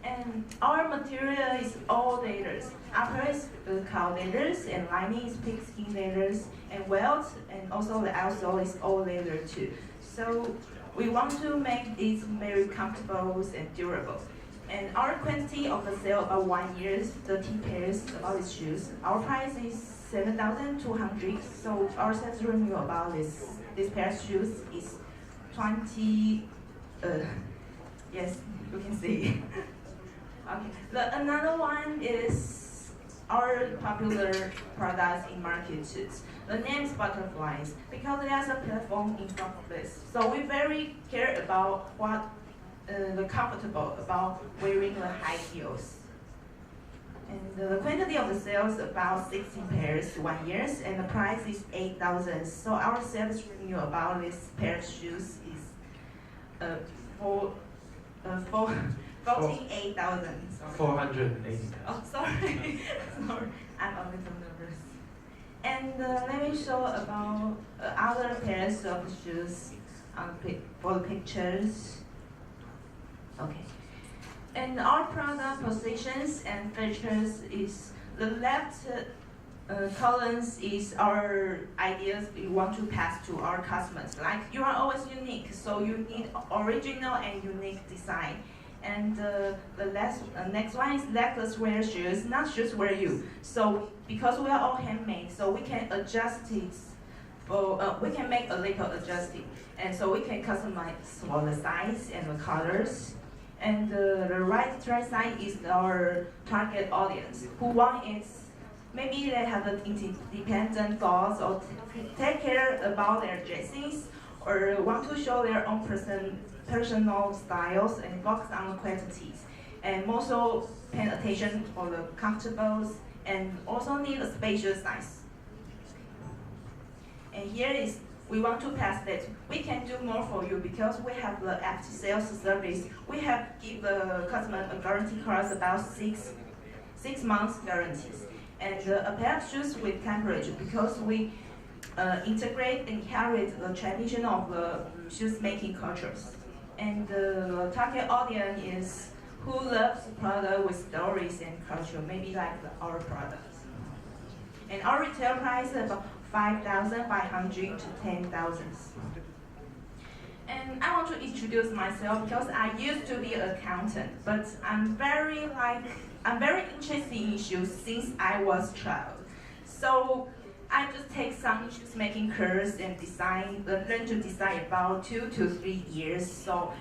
And our material is all leathers. Upper is cow leathers, and lining is pigskin leathers, and welt, and also the outsole is all leather too. So we want to make these very comfortable and durable. And our quantity of the sale about 1 year, 30 pairs about these shoes. Our price is 7,200. So our sales revenue about this pair of shoes is 20. Yes, you can see. Okay. Another one is our popular products in market shoes. The name is butterflies because there's a platform in front of this. So we very care about what the comfortable about wearing the high heels. And the quantity of the sales about 16 pairs 1 year, and the price is 8,000. So our sales revenue about this pair of shoes is 48,000. 480. Oh, sorry. Sorry, I'm a little nervous. And let me show about other pairs of shoes for the pictures. Okay. And our product positions and features is the left columns is our ideas we want to pass to our customers. Like you are always unique, so you need original and unique design. And the next one is legless wear shoes, not shoes wear you. So because we are all handmade, so we can adjust it. We can make a little adjusting, and so we can customize for the size and the colors. And the right side is our target audience who want it. Maybe they have an independent thoughts or take care about their dressings, or want to show their own personal styles and focus on the quantities. And also pay attention for the comfortables and also need a spacious size. And here is, we want to pass that. We can do more for you because we have the after sales service. We have give the customer a guarantee cost about six months guarantees. And a pair of shoes with temperature because we integrate and carry the tradition of the shoes making cultures. And the target audience is who loves product with stories and culture, maybe like our products. And our retail price is about 5,500 to 10,000. And I want to introduce myself because I used to be an accountant, but I'm very interested in shoes since I was a child. So I just take some shoes making course and learn to design about 2 to 3 years. So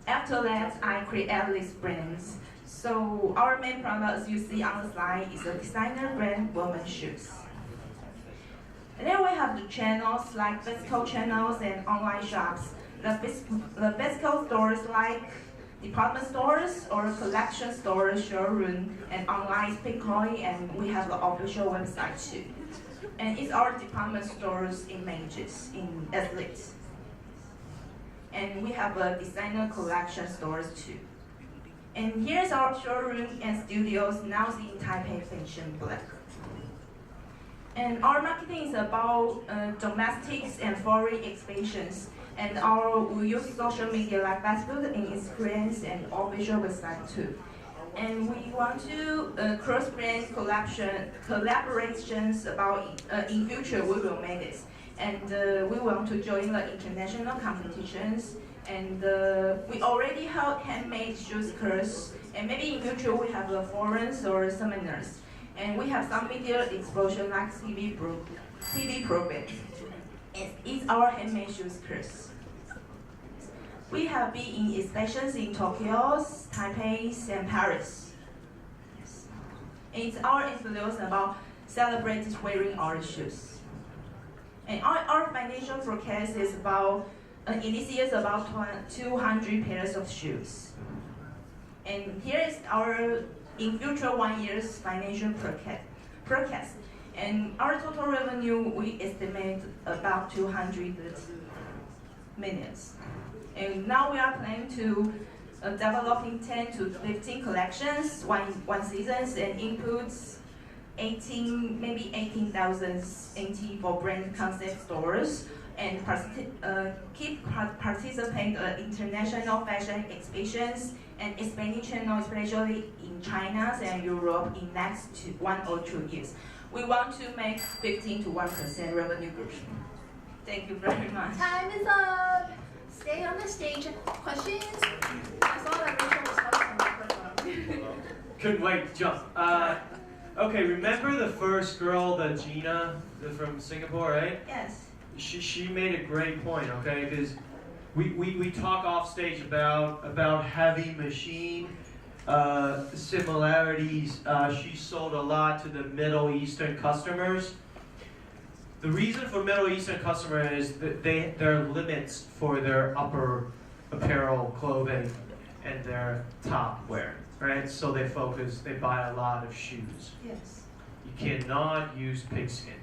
after that, I create these brands. So our main products you see on the slide is a designer brand women's shoes. And then we have the channels like physical channels and online shops. The physical stores like department stores or collection stores, showroom, and online Bitcoin, and we have the official website too. And it's our department stores images in athletes. And we have a designer collection stores too. And here's our showroom and studios now in Taipei Fashion Black. And our marketing is about domestics and foreign expansions. And we use social media like Facebook and Instagram and official website too. And we want to cross-brand collaborations about in future we will make this. And we want to join the international competitions. And we already held handmade shoes course. And maybe in future we have forums or seminars. And we have some media exposure like TV programs. It's our handmade shoes course. We have been in exhibitions in Tokyo, Taipei, and Paris. Yes. It's our influence about celebrities wearing our shoes. And our financial forecast is about, in this year, about 200 pairs of shoes. And here is our, in future 1 year's financial forecast. And our total revenue, we estimate about 200 millions. And now we are planning to developing 10 to 15 collections, one seasons, and inputs 18, maybe 18,000 NT for brand concept stores, and keep participate international fashion exhibitions and expanding channel, especially in China and Europe in next 1 or 2 years. We want to make 15 to 1% revenue growth. Thank you very much. Time is up. Stay on the stage. Questions? I saw that Rachel was holding the microphone. Couldn't wait to jump. Okay, remember the first girl, the Gina from Singapore, right? Yes. She made a great point, okay? Because we talk off stage about heavy machine similarities. She sold a lot to the Middle Eastern customers. The reason for Middle Eastern customer is that there are limits for their upper apparel, clothing, and their top wear, right? So they buy a lot of shoes. Yes. You cannot use pigskin.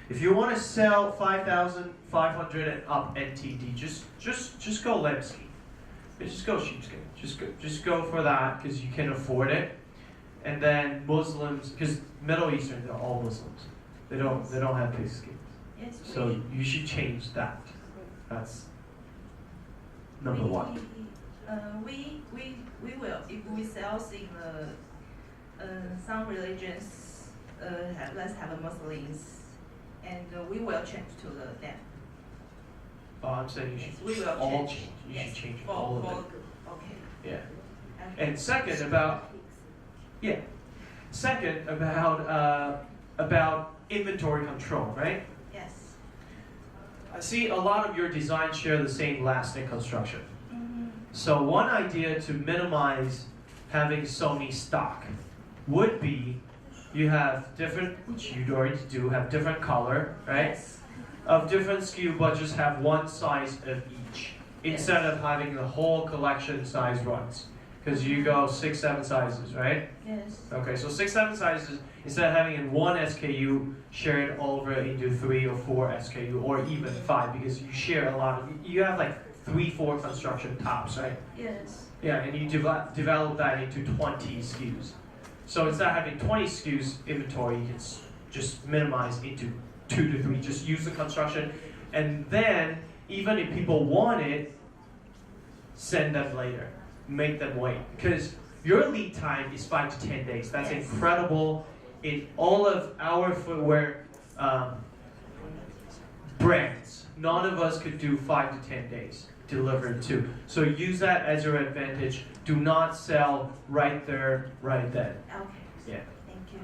If you want to sell 5,500 and up NTD, just go Lemsky. Just go sheepskin. Just go for that because you can afford it. And then Muslims, because Middle Eastern, they're all Muslims. They don't have pigskin. Yes, So you should change that. That's number one. We will, if we sell in some religions, let's have a Muslims, and we will change to them. Oh, I'm saying you should We will all change. change. You Yes. should change For all of it. Okay. Yeah. Okay. And second about inventory control, right? Yes. I see a lot of your designs share the same lasting construction. Mm-hmm. So one idea to minimize having so many stock would be you have different, which you already do, have different color, right? Yes. Of different SKU, but just have one size of each. Instead of having the whole collection size runs. Because you go 6, 7 sizes, right? Yes. Okay, so 6, 7 sizes, instead of having in one SKU, share it over into 3 or 4 SKU, or even 5, because you share a lot of, you have like 3, 4 construction tops, right? Yes. Yeah, and you develop that into 20 SKUs. So instead of having 20 SKUs inventory, you can just minimize into 2 to 3, just use the construction, and then, even if people want it, send them later. Make them wait. Because your lead time is 5 to 10 days. That's Yes. incredible. In all of our footwear brands, none of us could do 5 to 10 days delivered to. So use that as your advantage. Do not sell right there, right then. Okay. Yeah. Thank you.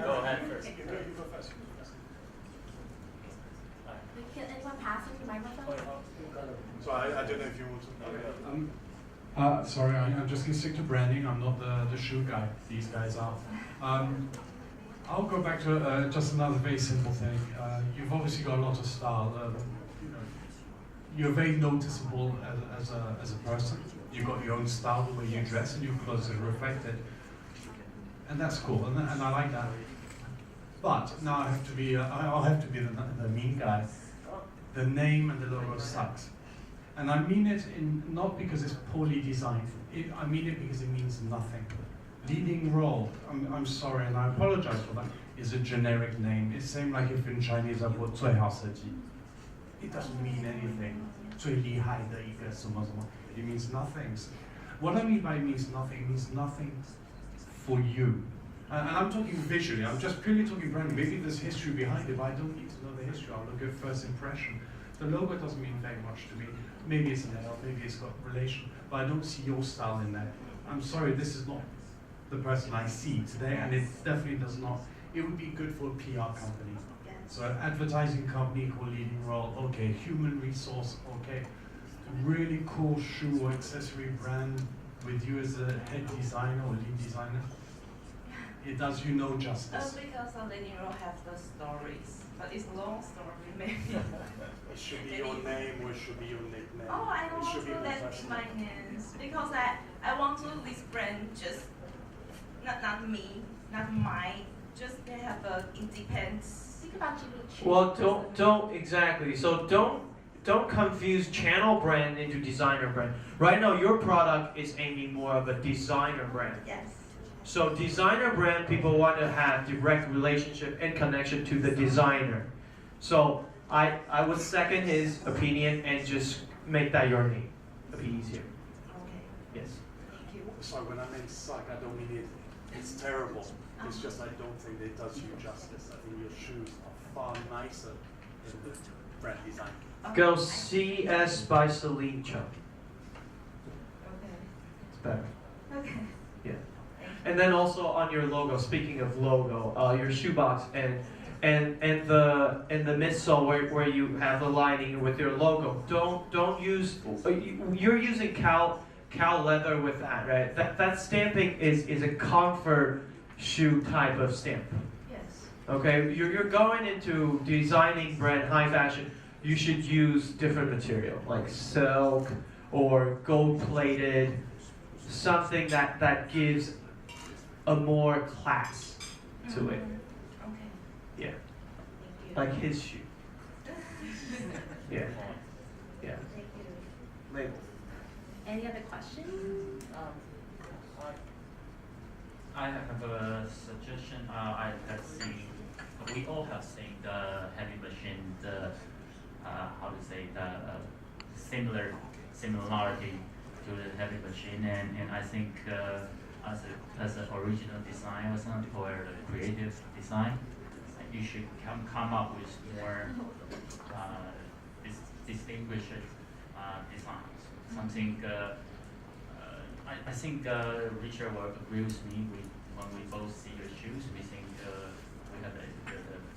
Go ahead first. You go first. Can anyone pass me the microphone? So I don't know if you want to. Sorry, I'm just going to stick to branding. I'm not the shoe guy. These guys are. I'll go back to just another very simple thing. You've obviously got a lot of style. You're very noticeable as a person. You've got your own style, the way you dress, and your clothes are reflected. And that's cool, and I like that. But now I'll have to be the mean guy. The name and the logo sucks. And I mean it not because it's poorly designed. I mean it because it means nothing. Leading role, I'm sorry, and I apologize for that. is a generic name. It's same like if in Chinese I put 最好设计. It doesn't mean anything. 最厉害的一个什么什么. It means nothing. What I mean by means nothing for you. And I'm talking visually, I'm just purely talking branding. Maybe there's history behind it, but I don't need to know the history. I'll look at first impression. The logo doesn't mean very much to me. Maybe it's an L, maybe it's got relation, but I don't see your style in there. I'm sorry, this is not the person I see today, and it definitely does not. It would be good for a PR company. So an advertising company called Leading Role, okay. Human resource, okay. Really cool shoe or accessory brand with you as a head designer or lead designer. It does you no justice. Because of Leading Role have the stories, but it's a long story maybe. It should be your name or it should be your nickname. Oh, I don't It want should to be let professional. my names because I want to this brand just not me, not mine. Just they have a independence. Think about Jimmy Choo. Well, don't exactly. So don't confuse channel brand into designer brand. Right now, your product is aiming more of a designer brand. Yes. So designer brand, people want to have direct relationship and connection to the designer. So I would second his opinion and just make that your name. It'll be easier. Okay. Yes. Thank you. Sorry, when I meant psych, I don't mean it's terrible. It's just I don't think it does you justice. I think your shoes are far nicer than the brand design. Go CS by Celine Chung. Okay. It's better. Okay. Yeah. And then also on your logo, speaking of logo, your shoebox and the midsole where you have the lining with your logo, don't use, you're using cow leather with that, right? That stamping is a comfort shoe type of stamp. Yes. Okay, you're going into designing brand high fashion. You should use different material like silk or gold plated, something that gives a more class to it. Okay. Yeah. Thank you. Like his shoe. Yeah. Yeah. Thank you. Label. Any other questions? I have a suggestion. I have seen, we all have seen the heavy machine, how to say, similarity to the heavy machine, and I think as an original design or something, or the creative design, you should come up with more distinguished designs. Something. I think Richard will agree with me. When we both see your shoes, we think we have the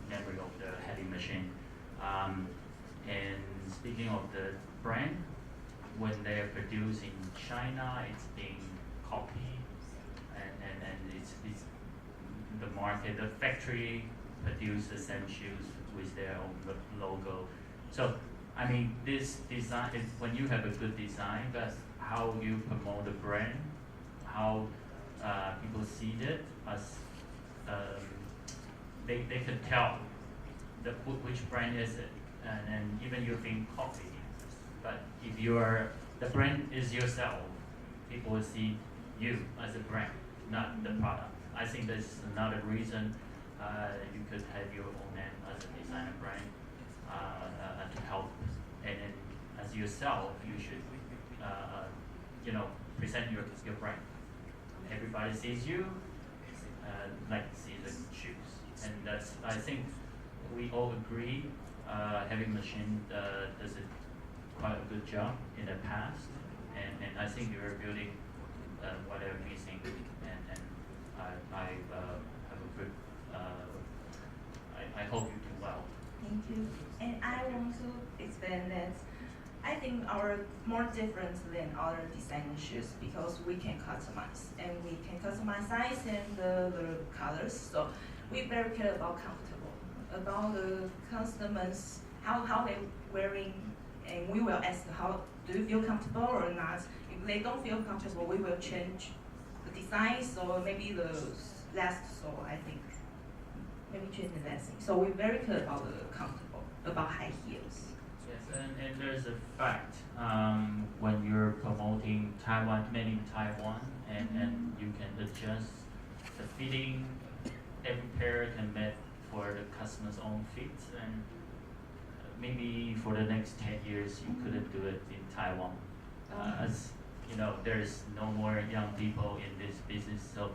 memory of the heavy machine. And speaking of the brand, when they're produced in China, it's being copied, and it's the market, the factory produce the same shoes with their own logo. So I mean, this design is when you have a good design, that's how you promote the brand, how people see it as they can tell which brand is it, and even you've been copied. But if the brand is yourself, people will see you as a brand, not the product. I think that's another reason you could have your own name as a designer brand to help. And then as yourself, you should present your brand. Everybody sees you, like see the shoes, and that's, I think we all agree. Heavy Machine does quite a good job in the past, and I think you're building what they're missing, and I have a good. I hope you do well. Thank you. And I want to explain that I think our more different than other designer shoes because we can customize and we can customize size and the colors. So we very care about comfortable, about the customers, how they wearing, and we will ask how do you feel comfortable or not. If they don't feel comfortable, we will change the design. So maybe the last sole, I think. Maybe change the last thing. So we're very clear about the comfortable, about high heels. Yes, and there's a fact when you're promoting Taiwan, made in Taiwan, and you can adjust the fitting, every pair can make for the customer's own fit, and maybe for the next 10 years you couldn't do it in Taiwan. As you know, there's no more young people in this business, so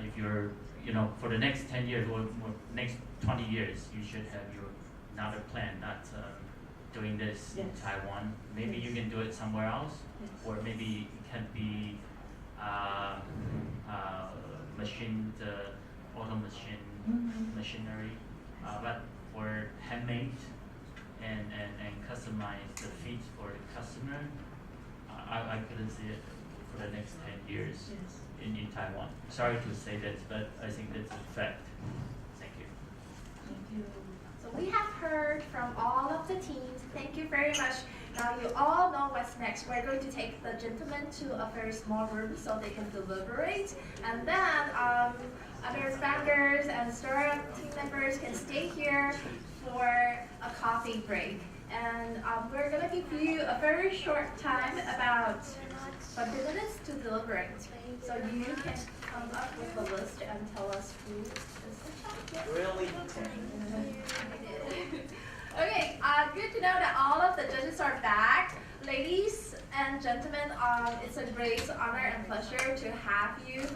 if you're, for the next 10 years or next 20 years, you should have another plan, not doing this in Taiwan. Maybe you can do it somewhere else, or maybe it can be auto machinery, but for handmade and customize the feet for the customer, I couldn't see it for the next 10 years in Taiwan. Sorry to say that, but I think that's a fact. Thank you. Thank you. So we have heard from all of the teams. Thank you very much. Now you all know what's next. We're going to take the gentlemen to a very small room so they can deliberate. And then other founders and startup team members can stay here for a coffee break. And we're going to give you a very short time, about 20 minutes to deliberate. So you can come up with a list and tell us who is the champion. Really? Okay, good to know that all of the judges are back. Ladies and gentlemen, it's a great honor and pleasure to have you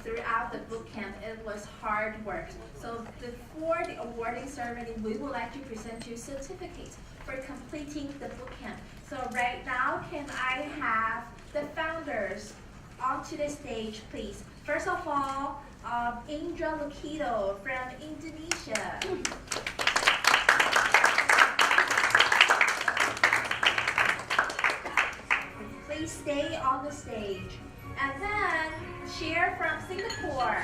throughout the bootcamp. It was hard work. So before the awarding ceremony, we would like to present you a certificate for completing the bootcamp. So right now, can I have the founders onto the stage, please? First of all, Indra Lukito from Indonesia. Please stay on the stage. And then, Cher from Singapore.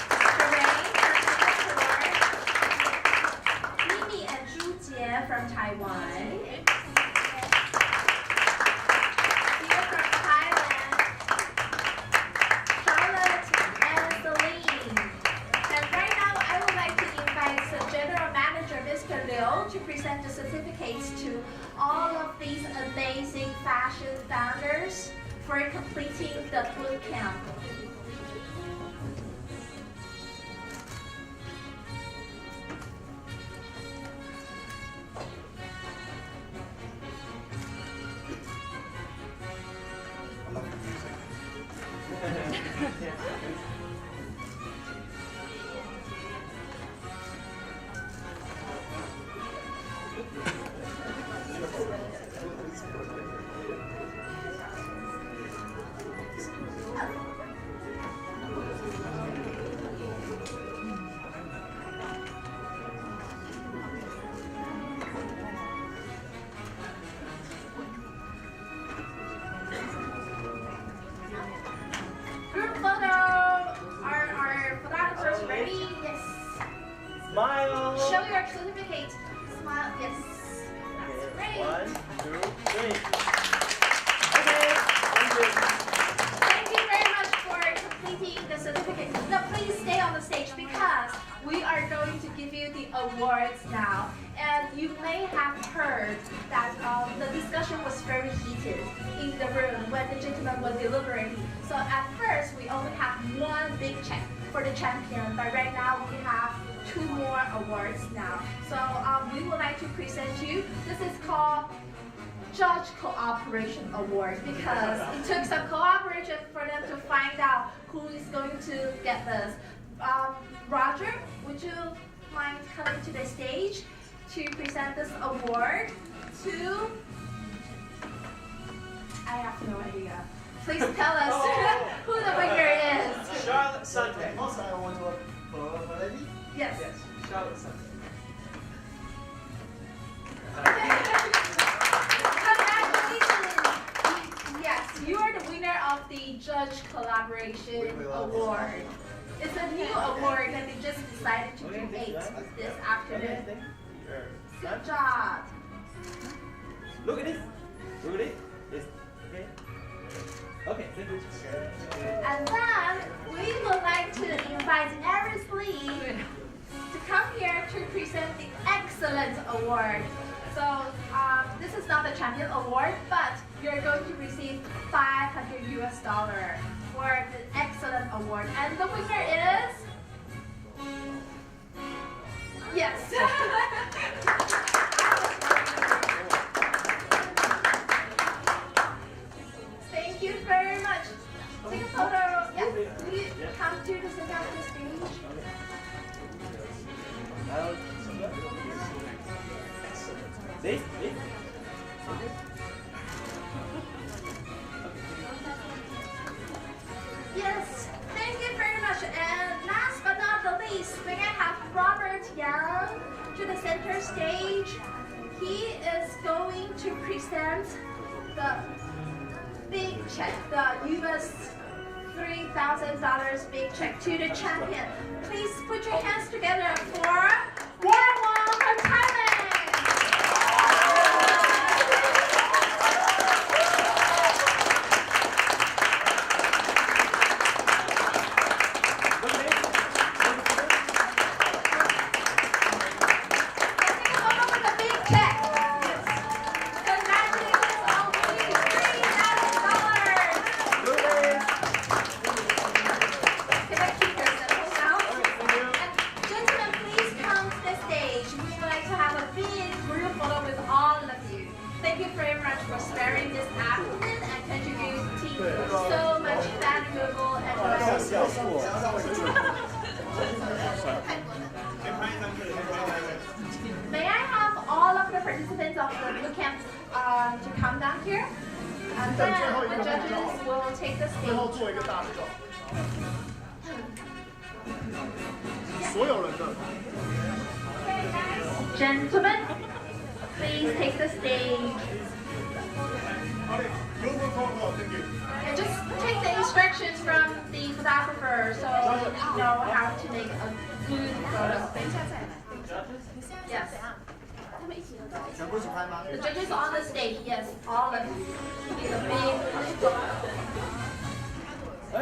Terrain from Singapore. Mimi and Zhu Jie from Taiwan. Here from Thailand. Charlotte and Celine. And right now, I would like to invite the General Manager, Mr. Liu, to present the certificates to all of these amazing fashion founders for completing the bootcamp. I love the music. Group photo. Are photographers ready? Yes. Smile. Show your certificate. Smile. Yes. That's great. 1, 2, 3. Okay. Thank you very much for completing the certificate. Now please stay on the stage because we are going to give you the awards now. And you may have heard that the discussion was very heated in the room when the gentlemen were deliberating. So at first, we only have one big check for the champion, but right now we have 2 more awards now. So we would like to present you. This is called Judge Cooperation Award because it took some cooperation for them to find out who is going to get this. Roger, would you mind coming to the stage to present this award to? I have no idea. Please tell us who the winner is. Charlotte Sunday. Also, I want to work for lady? Yes. Yes, Charlotte Sunday. Congratulations! Yes, you are the winner of the Judge Collaboration Award. It's a new award that they just decided to create this afternoon. Good job. Look at this. Look at it. Yes. Okay. Okay, thank you. And then we would like to invite Eris Lee to come here to present the Excellent Award. So this is not the Champion Award, but you're going to receive $500 for the Excellent Excellent Award. And the winner is... Yes. Thank you very much. Take a photo. Yeah. Will you come to the center of the stage? This? Yes, thank you very much. And last but not the least, we're going to have Robert Young to the center stage. He is going to present the big check, the US $3,000 big check to the champion. Please put your hands together for Warren Wong from Thailand. May I have all of the participants of the bootcamp to come down here? And then the judges will take the stage. Gentlemen, please take the stage. And just take the instructions from the photographer so you know how to make a good photo. Yes. The judges on the stage, yes, all of you. It's a big photo.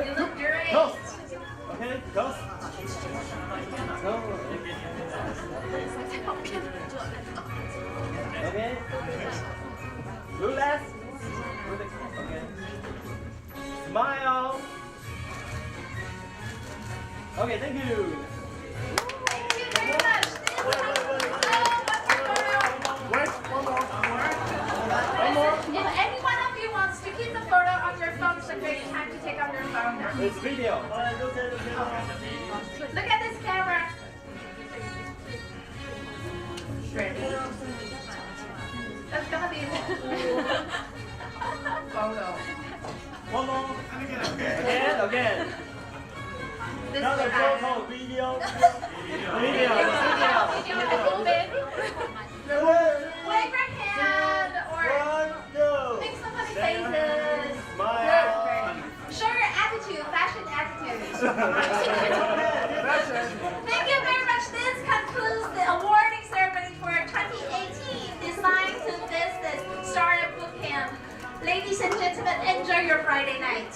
You look great. Okay, go. Okay. Look left. Okay. Smile. Okay, thank you. Thank you very much. If any one of you wants to keep the photo on your phone, it's a great time to take out your phone now. It's video. Look at this camera. Ready? That's gonna be a photo. One more. Again. This Another time. photo, video. Video. Wave your hand or make some funny faces. Smile. Show your attitude, fashion attitude. Thank you very much. This concludes the awarding ceremony for 2018 Design to Business Startup Bootcamp. Ladies and gentlemen, enjoy your Friday night.